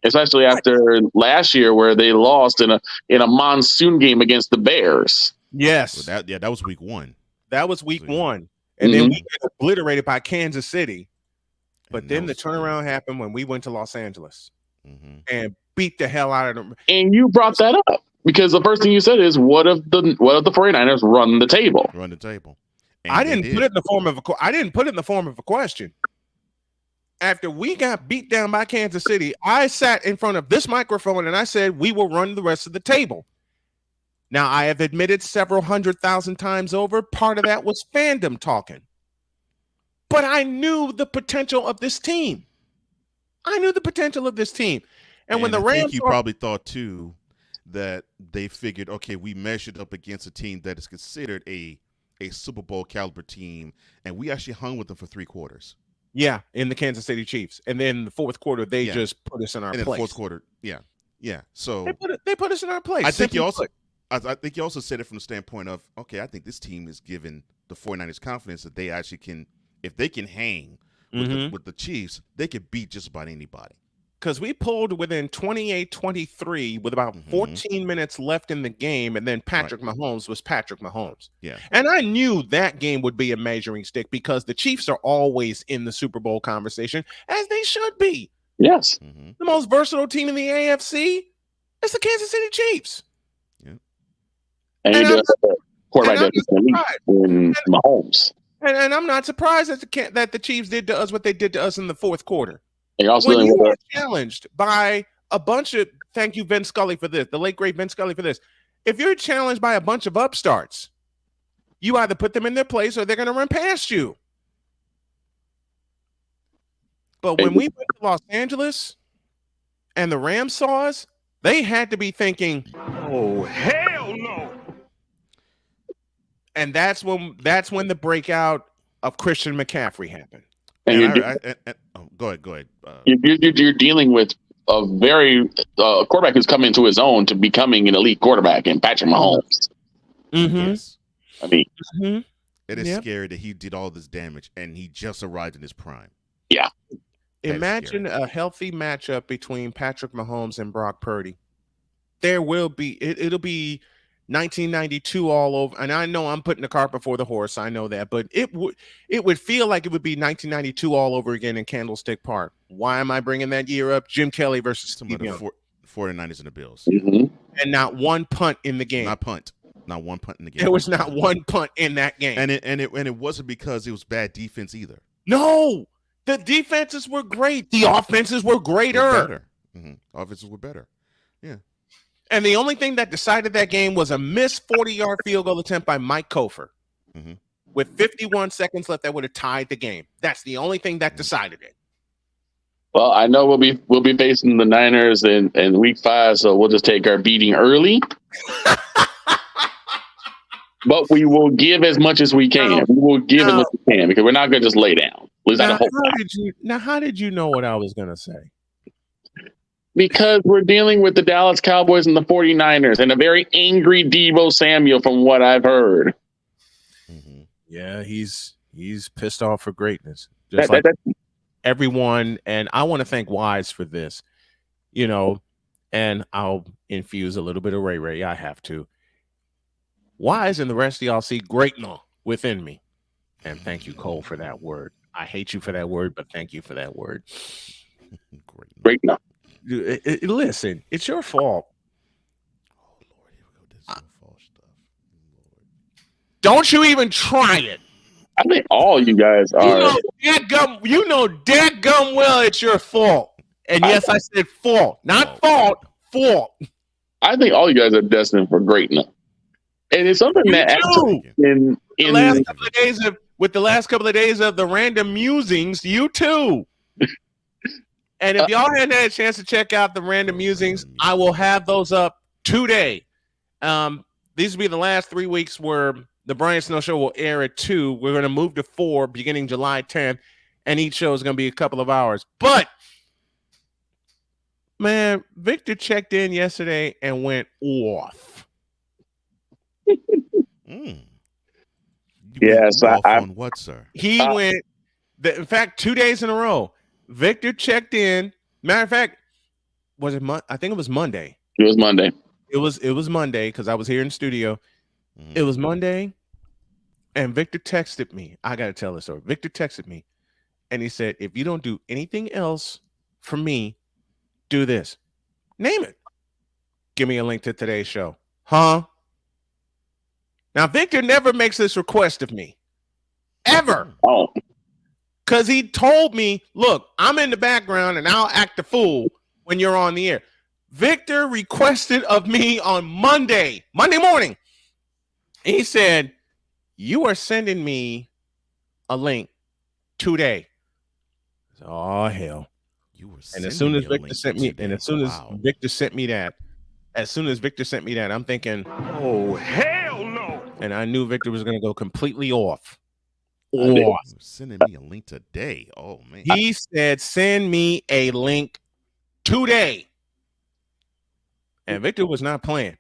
Especially after last year where they lost in a monsoon game against the Bears. Yes. Well, that was week 1. That was week 1. And then we got obliterated by Kansas City. But then the turnaround happened when we went to Los Angeles and beat the hell out of them. And you brought that up because the first thing you said is, what if the 49ers run the table? Run the table. I didn't put it in the form of a question. After we got beat down by Kansas City, I sat in front of this microphone and I said, we will run the rest of the table. Now, I have admitted several 100,000 times over, part of that was fandom talking. But I knew the potential of this team. And when the Rams, I think you probably thought too that they figured, okay, we measured up against a team that is considered a Super Bowl caliber team, and we actually hung with them for 3 quarters. Yeah, in the Kansas City Chiefs, and then the fourth quarter they just put us in our place. In the fourth quarter, yeah. So they put us in our place. I think you also said it from the standpoint of, okay, I think this team is giving the 49ers confidence that they actually can, if they can hang with the Chiefs, they could beat just about anybody. Because we pulled within 28-23 with about 14 minutes left in the game, and then Patrick Mahomes was Patrick Mahomes. Yeah. And I knew that game would be a measuring stick because the Chiefs are always in the Super Bowl conversation, as they should be. Yes. The most versatile team in the AFC is the Kansas City Chiefs. Yeah. And you just quarterback in Mahomes. And I'm not surprised that the Chiefs did to us what they did to us in the fourth quarter. When you are challenged by a bunch of, thank you, Vince Scully, for this, the late, great Vince Scully for this. If you're challenged by a bunch of upstarts, you either put them in their place or they're going to run past you. But when we went to Los Angeles and the Rams saw us, they had to be thinking, oh, hell no. And that's when the breakout of Christian McCaffrey happened. And go ahead. You're dealing with a very quarterback who's come into his own to becoming an elite quarterback in Patrick Mahomes. Yes. I mean, it is scary that he did all this damage and he just arrived in his prime. Yeah. Imagine a healthy matchup between Patrick Mahomes and Brock Purdy. There will be it'll be 1992 all over, and I know I'm putting the cart before the horse. I know that, but it would feel like it would be 1992 all over again in Candlestick Park. Why am I bringing that year up? Jim Kelly versus Steve Young. 49ers and the Bills, and not one punt in the game. Not one punt in the game. There was not one punt in that game, and it wasn't because it was bad defense either. No, the defenses were great. The offenses were greater. Offenses were better. Yeah. And the only thing that decided that game was a missed 40-yard field goal attempt by Mike Kofer. With 51 seconds left, that would have tied the game. That's the only thing that decided it. Well, I know we'll be facing the Niners in week 5, so we'll just take our beating early. But we will give as much as we can. We will give as much as we can because we're not going to just lay down. How did you know what I was going to say? Because we're dealing with the Dallas Cowboys and the 49ers and a very angry Deebo Samuel from what I've heard. Yeah, he's pissed off for greatness. Just like everyone, and I want to thank Wise for this. And I'll infuse a little bit of Ray. I have to. Wise and the rest of y'all see greatness within me. And thank you, Cole, for that word. I hate you for that word, but thank you for that word. Greatness. Listen, it's your fault. Oh Lord, here we go. This is false stuff. Lord. Don't you even try it. I think all you guys are. You know dadgum well it's your fault. And yes, I said fault, not fault. I think all you guys are destined for greatness. And it's something that in the last couple of days of the random musings, you too. And if y'all hadn't had a chance to check out the random musings, I will have those up today. These will be the last 3 weeks where the Brian Snow Show will air at 2. We're going to move to 4 beginning July 10th, and each show is going to be a couple of hours. But man, Victor checked in yesterday and went off. Yes, on what, sir? He went. In fact, 2 days in a row, Victor checked in. Matter of fact, was it? I think it was Monday. It was Monday. It was Monday because I was here in the studio. It was Monday, and Victor texted me. I got to tell this story. Victor texted me, and he said, "If you don't do anything else for me, do this. Name it. Give me a link to today's show." Huh? Now, Victor never makes this request of me. Ever. Oh. Because he told me, look, I'm in the background and I'll act a fool when you're on the air. Victor requested of me on Monday morning. He said, you are sending me a link today. Oh, hell. And as soon as Victor sent me, Victor sent me that, I'm thinking, oh, hell no. And I knew Victor was going to go completely off. Sending me a link today. Oh, man. He said, send me a link today. And Victor was not playing.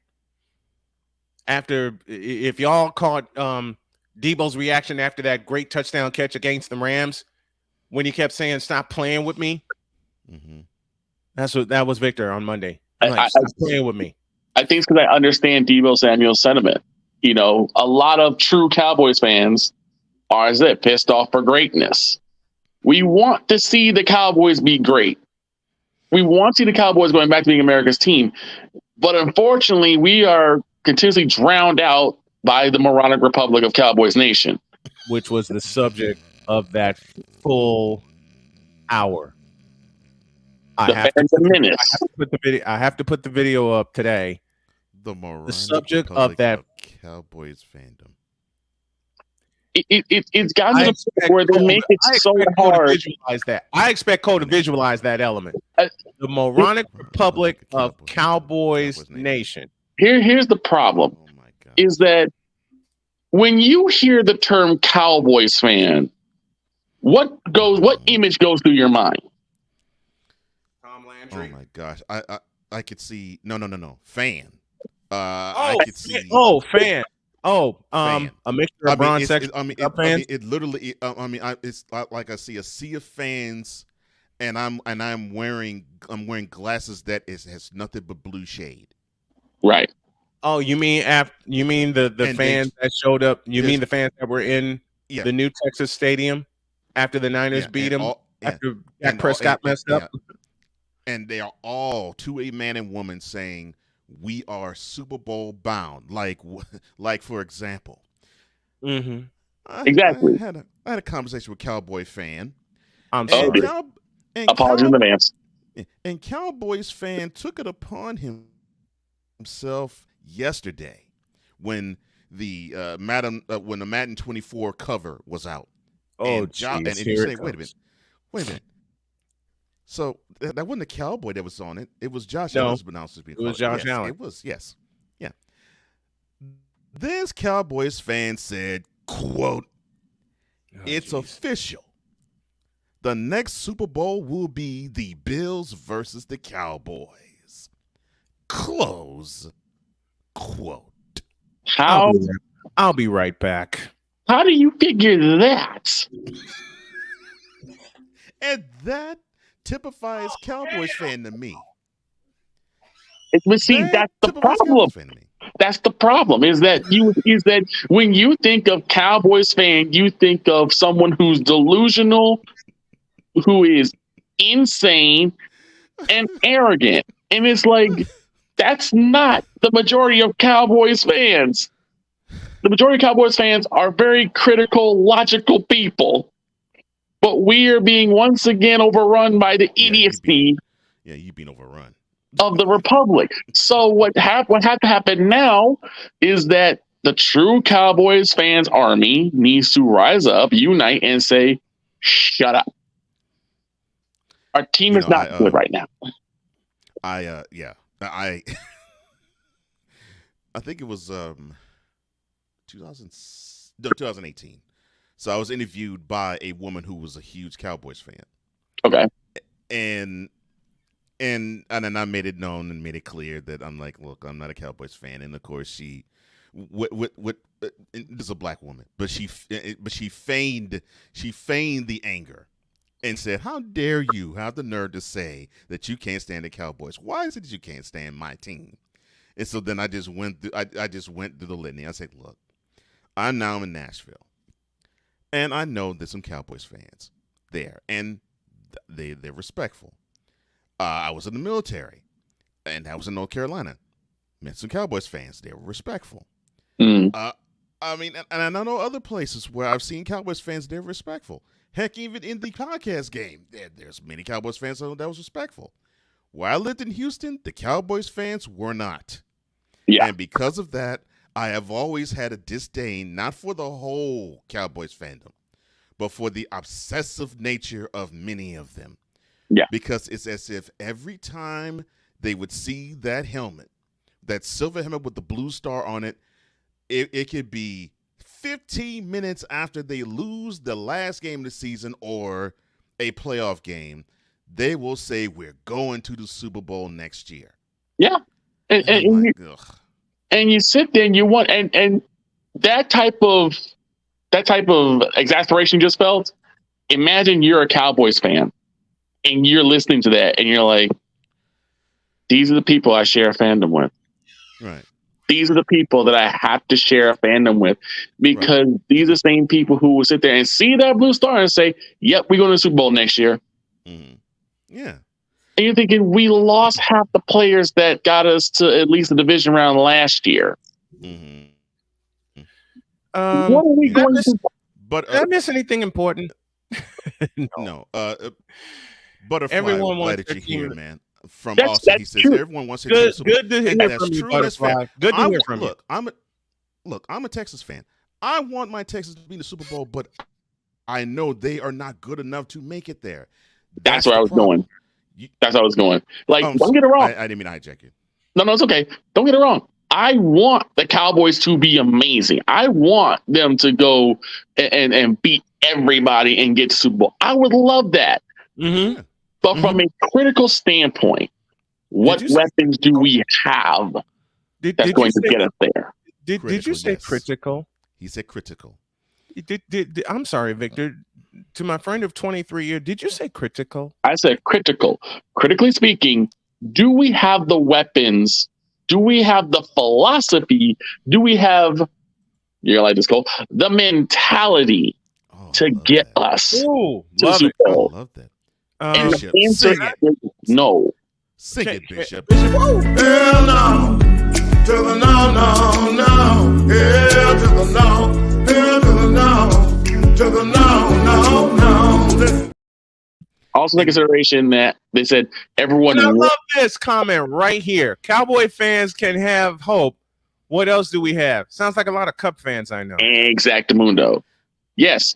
If y'all caught Debo's reaction after that great touchdown catch against the Rams, when he kept saying, stop playing with me. Mm-hmm. That was Victor on Monday. Stop playing with me. I think it's because I understand Debo Samuel's sentiment. You know, a lot of true Cowboys fans are pissed off for greatness. We want to see the Cowboys be great. We want to see the Cowboys going back to being America's team. But unfortunately, we are continuously drowned out by the moronic Republic of Cowboys Nation. Which was the subject of that full hour. I have to put the video up today. The subject of that Cowboys fandom. It's gotten to the point where they make it so hard. I expect Cole to visualize that element. The moronic Republic of Cowboys Nation. Here's the problem: is that when you hear the term Cowboys fan, what image goes through your mind? Tom Landry. Oh my gosh, I could see no fan. I could see fan. Fan. A mixture of bronze section. Fans. It literally. It's like I see a sea of fans, and I'm wearing glasses that has nothing but blue shade. Right. Oh, you mean the fans that showed up? You mean the fans that were in the new Texas Stadium after the Niners beat them after Dak Prescott messed up? And they are all to a man and woman saying, we are Super Bowl bound. Like for example, exactly. I had a conversation with Cowboy fan. I'm sorry. Apologies in advance. And Cowboys fan took it upon himself yesterday when the Madden 24 cover was out. Oh, and you say, wait a minute. So that wasn't a Cowboy that was on it. It was Josh Allen. It was Josh Allen. It was, yes. Yeah. This Cowboys fan said, quote, it's official. The next Super Bowl will be the Bills versus the Cowboys. Close quote. I'll be right back. How do you figure that? And that typifies Cowboys fan to me. But see, that's the problem. That's the problem. Is that when you think of Cowboys fan, you think of someone who's delusional, who is insane and arrogant, and it's like that's not the majority of Cowboys fans. The majority of Cowboys fans are very critical, logical people. But we are being once again overrun by the idiocy. You've been overrun of the Republic. So what had to happen now is that the true Cowboys fans army needs to rise up, unite, and say, "Shut up." Our team is not good right now. I think it was 2018. So I was interviewed by a woman who was a huge Cowboys fan. Okay. And then I made it known and made it clear that I'm like, look, I'm not a Cowboys fan. And of course, she, this is a black woman, but she feigned the anger and said, "How dare you have the nerve to say that you can't stand the Cowboys? Why is it that you can't stand my team?" And so then I just went through the litany. I said, "Look, I'm now in Nashville, and I know there's some Cowboys fans there, and they're respectful. I was in the military, and I was in North Carolina. Met some Cowboys fans. They were respectful. I mean, and I know other places where I've seen Cowboys fans. They're respectful. Heck, even in the podcast game, there's many Cowboys fans that was respectful. Where I lived in Houston, the Cowboys fans were not. Yeah. And because of that, I have always had a disdain, not for the whole Cowboys fandom, but for the obsessive nature of many of them. Yeah. Because it's as if every time they would see that helmet, that silver helmet with the blue star on it, it could be 15 minutes after they lose the last game of the season or a playoff game, they will say, "We're going to the Super Bowl next year." Yeah. And you sit there and you want and that type of exasperation just felt. Imagine you're a Cowboys fan and you're listening to that and you're like, these are the people I share a fandom with. Right. These are the people that I have to share a fandom with, because these are the same people who will sit there and see that blue star and say, "Yep, we're going to the Super Bowl next year." Mm-hmm. Yeah. And you're thinking, we lost half the players that got us to at least the division round last year. Mm-hmm. What are we going to? But did I miss anything important? No. Butterfly, everyone glad wants that you're here, man. From That's Austin, he says true. everyone wants to hear the Super Bowl. Good to hear That's from you, true. That's Butterfly. fair. Good to hear from you. I'm a Texas fan. I want my Texas to be in the Super Bowl, but I know they are not good enough to make it there. That's where I was going. That's where I was going. Like, don't get it wrong. I didn't mean to hijack you. No, it's okay. Don't get it wrong. I want the Cowboys to be amazing. I want them to go and beat everybody and get to Super Bowl. I would love that. Mm-hmm. But from a critical standpoint, what weapons do we have that's going to get us there? Did you say critical? He said critical. I'm sorry, Victor. To my friend of 23 years, did you say critical? I said critical. Critically speaking, do we have the weapons? Do we have the philosophy? Do we have, you're like this, Cole, the mentality to get us to the Super Bowl? I love that. And Bishop, the answer is no. Sing it, Bishop. Hell no. To the no, no, no. Hell to the no. Hell to the no. To the no, no, no. Also, take consideration that they said everyone. And I love this comment right here. Cowboy fans can have hope. What else do we have? Sounds like a lot of Cup fans I know. Exactamundo. Yes,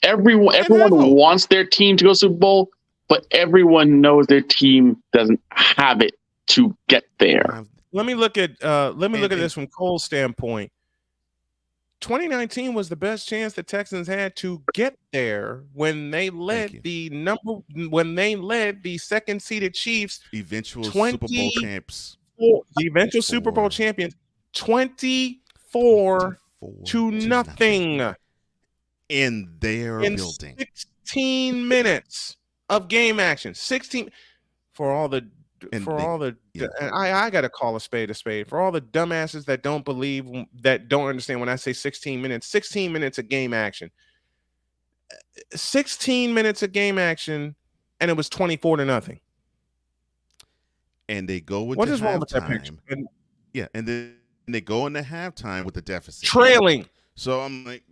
everyone wants their team to go Super Bowl, but everyone knows their team doesn't have it to get there. Let me look at this from Cole's standpoint. 2019 was the best chance the Texans had to get there when they led the second seeded Chiefs, eventual Super Bowl champs, the eventual Super Bowl champions, 24 to nothing in their building. 16 minutes of game action. 16 for all the. And I got to call a spade for all the dumbasses that don't understand when I say 16 minutes. 16 minutes of game action. 16 minutes of game action, and it was 24 to nothing. And they go into what is wrong with that picture? And then they go into halftime with the deficit, trailing. So I'm like,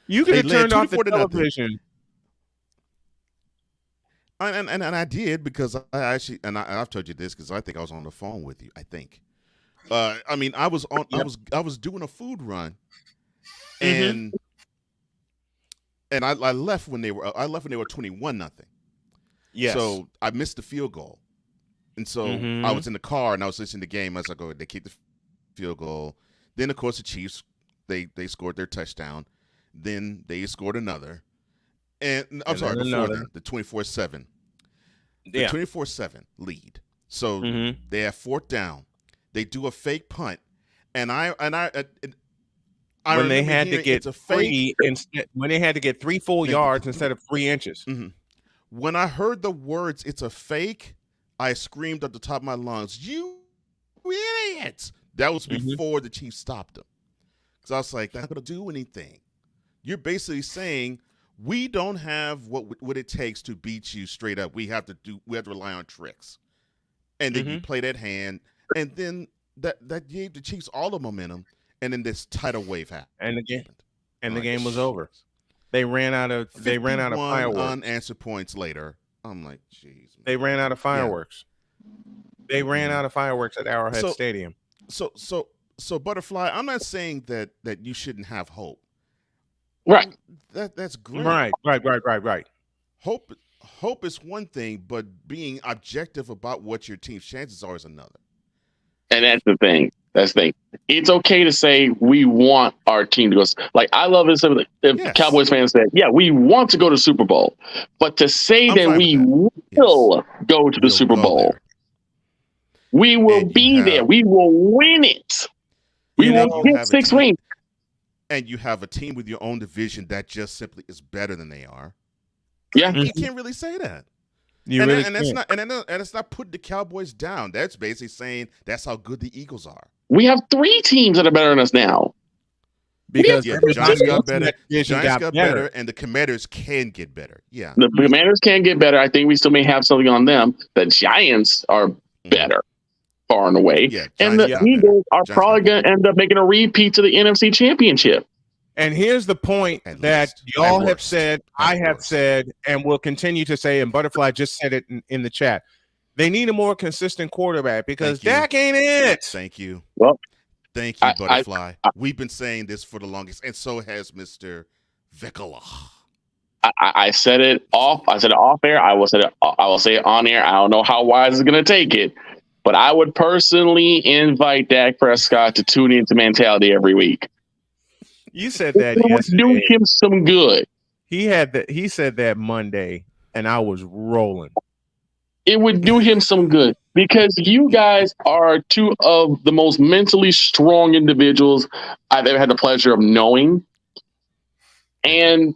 you could have turned off the television. And I did, because I actually, and I've told you this because I think I was on the phone with you. I think I mean, I was doing a food run, and I left when they were 21-0. Yes. So I missed the field goal, and so I was in the car and I was listening to the game. I was like, "Oh, they kicked the field goal." Then, of course, the Chiefs they scored their touchdown. Then they scored another, and I'm sorry, before that, the 24-7, the 24-7 lead. So they have fourth down. They do a fake punt, and when they had to get when they had to get 3 full yards instead of 3 inches. When I heard the words "it's a fake," I screamed at the top of my lungs, "You idiots!" That was before the Chiefs stopped them. Because I was like, "They're not going to do anything." You're basically saying we don't have what it takes to beat you straight up. We have to rely on tricks, and then you play that hand, and then that gave the Chiefs all the momentum, and then this tidal wave happened, and the game was over. They ran out of fireworks. Unanswered points later. I'm like, jeez. They ran out of fireworks. They ran out of fireworks at Arrowhead Stadium. So Butterfly, I'm not saying that you shouldn't have hope. Right. That's great. Right. Hope is one thing, but being objective about what your team's chances are is another. And that's the thing. It's okay to say we want our team to go. Like, I love it if Cowboys fans said, "Yeah, we want to go to Super Bowl," but to say that we will go to the Super Bowl, we will be there. We will win it. We will get 6 rings. And you have a team with your own division that just simply is better than they are. Yeah, you can't really say that. It's not putting the Cowboys down. That's basically saying that's how good the Eagles are. We have 3 teams that are better than us now. Because Giants got better, and the Commanders can get better. Yeah, the Commanders can get better. I think we still may have something on them. The Giants are better, far and away. Yeah, and the Eagles are probably going to end up making a repeat to the NFC Championship. And here's the point that y'all have said, I have said, and will continue to say, and Butterfly just said it in the chat. They need a more consistent quarterback because Dak ain't it. Thank you. Well, thank you, Butterfly. We've been saying this for the longest, and so has Mr. Vickala. I said it off. I said it off air. I will say it on air. I don't know how Wise is going to take it, but I would personally invite Dak Prescott to tune into Mentality every week. You said that yesterday. Do him some good. He said that Monday, and I was rolling. It would do him some good because you guys are 2 of the most mentally strong individuals I've ever had the pleasure of knowing. And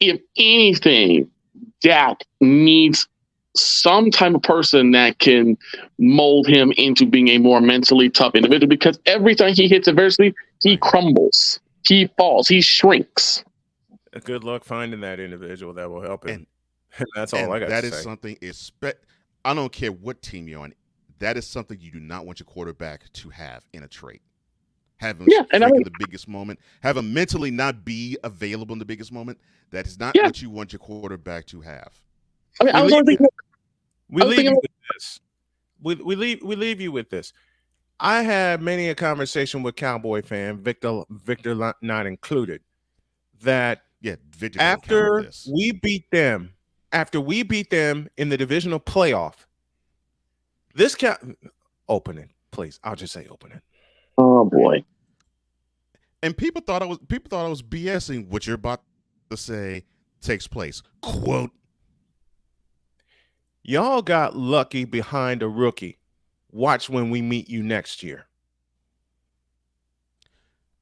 if anything, Dak needs some type of person that can mold him into being a more mentally tough individual, because every time he hits adversity, he crumbles, he falls, he shrinks. Good luck finding that individual that will help him. And that's all I got to say. That is something, I don't care what team you're on, that is something you do not want your quarterback to have in a trait. Have him in the biggest moment. Have him mentally not be available in the biggest moment. That is not what you want your quarterback to have. I mean, we leave you with this. We leave you with this. I had many a conversation with Cowboy fan, Victor not included, that after we beat them in the divisional playoff, open it, please. I'll just say open it. Oh boy. And people thought I was BSing what you're about to say takes place. Quote. Y'all got lucky behind a rookie. Watch when we meet you next year.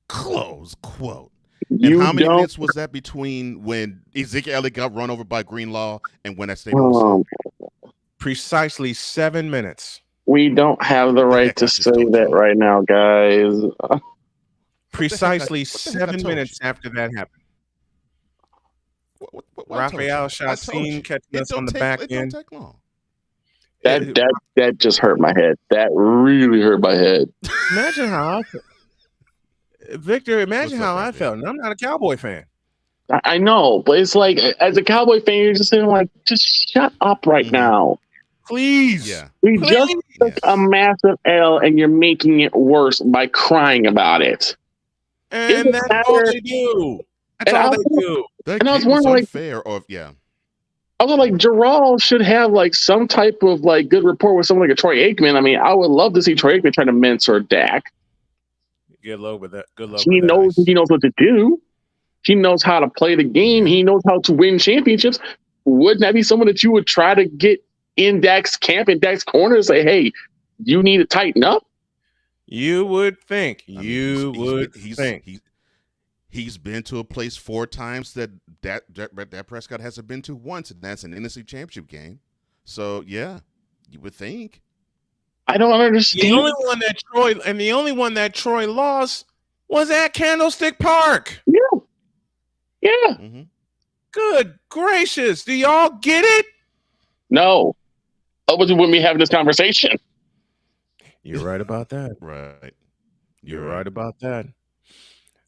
Close quote. And how many minutes was that between when Ezekiel Elliott got run over by Greenlaw and when that statement was said? Precisely 7 minutes. We don't have the right to say that right now, guys. Precisely 7 minutes after that happened. Raphael Chassin catching us on the back end. Don't take long. That just hurt my head. That really hurt my head. Imagine how I felt. Victor, imagine how I felt. And I'm not a Cowboy fan. I know, but it's like, as a Cowboy fan, you're just saying, like, just shut up right now. Please. Yeah. We just took a massive L, and you're making it worse by crying about it. And that's all they do. That's all they do. That And I was game was wondering, like, unfair. Or yeah. I was like, Gerald should have like some type of like good rapport with someone like a Troy Aikman. I mean, I would love to see Troy Aikman try to mentor Dak. Good luck with that. Good luck. He knows what to do. He knows how to play the game. He knows how to win championships. Wouldn't that be someone that you would try to get in Dak's camp, in Dak's corner, and say, "Hey, you need to tighten up"? You would think. He's been to a place 4 times that Prescott hasn't been to once, and that's an NFC Championship game. So yeah, you would think. I don't understand. The only one that Troy lost was at Candlestick Park. Yeah. Mm-hmm. Good gracious. Do y'all get it? No. Otherwise, we wouldn't be having this conversation. You're right about that. Right. You're right about that.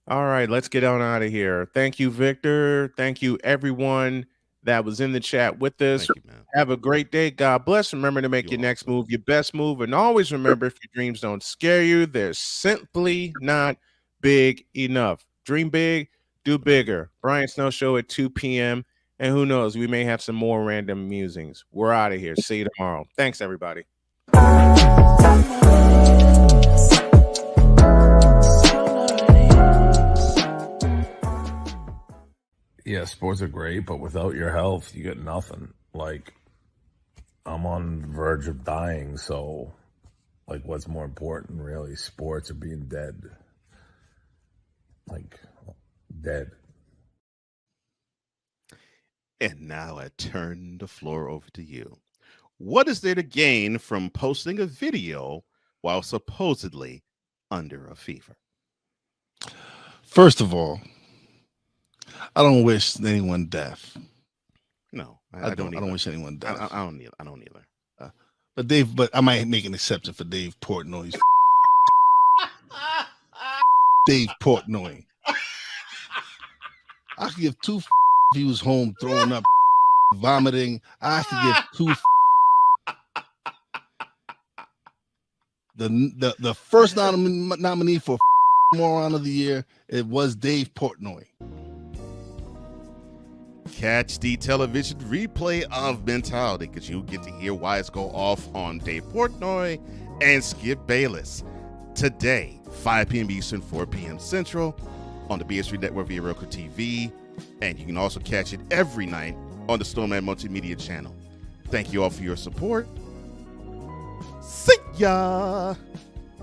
All right, let's get on out of here. Thank you, Victor. Thank you, everyone that was in the chat with us. Thank you, man. Have a great day. God bless. Remember to make your next move your best move. And always remember, if your dreams don't scare you, they're simply not big enough. Dream big, do bigger. Brian Snow Show at 2 p.m. And who knows, we may have some more random musings. We're out of here. See you tomorrow. Thanks, everybody. Yeah, sports are great, but without your health, you get nothing. Like, I'm on the verge of dying, so, like, what's more important, really? Sports or being dead? Like, dead. And now I turn the floor over to you. What is there to gain from posting a video while supposedly under a fever? First of all, I don't wish anyone death. No, I don't wish anyone death. I don't either. But I might make an exception for Dave Portnoy's. Dave Portnoy. I could give 2 if he was home throwing up, vomiting. I could give 2. The first nominee for Moron of the Year, it was Dave Portnoy. Catch the television replay of Mentality, because you get to hear why it's go off on Dave Portnoy and Skip Bayless today, 5 p.m. Eastern, 4 p.m. Central, on the BS3 Network via Roku TV, and you can also catch it every night on the Snowman Multimedia channel. Thank you all for your support. See ya!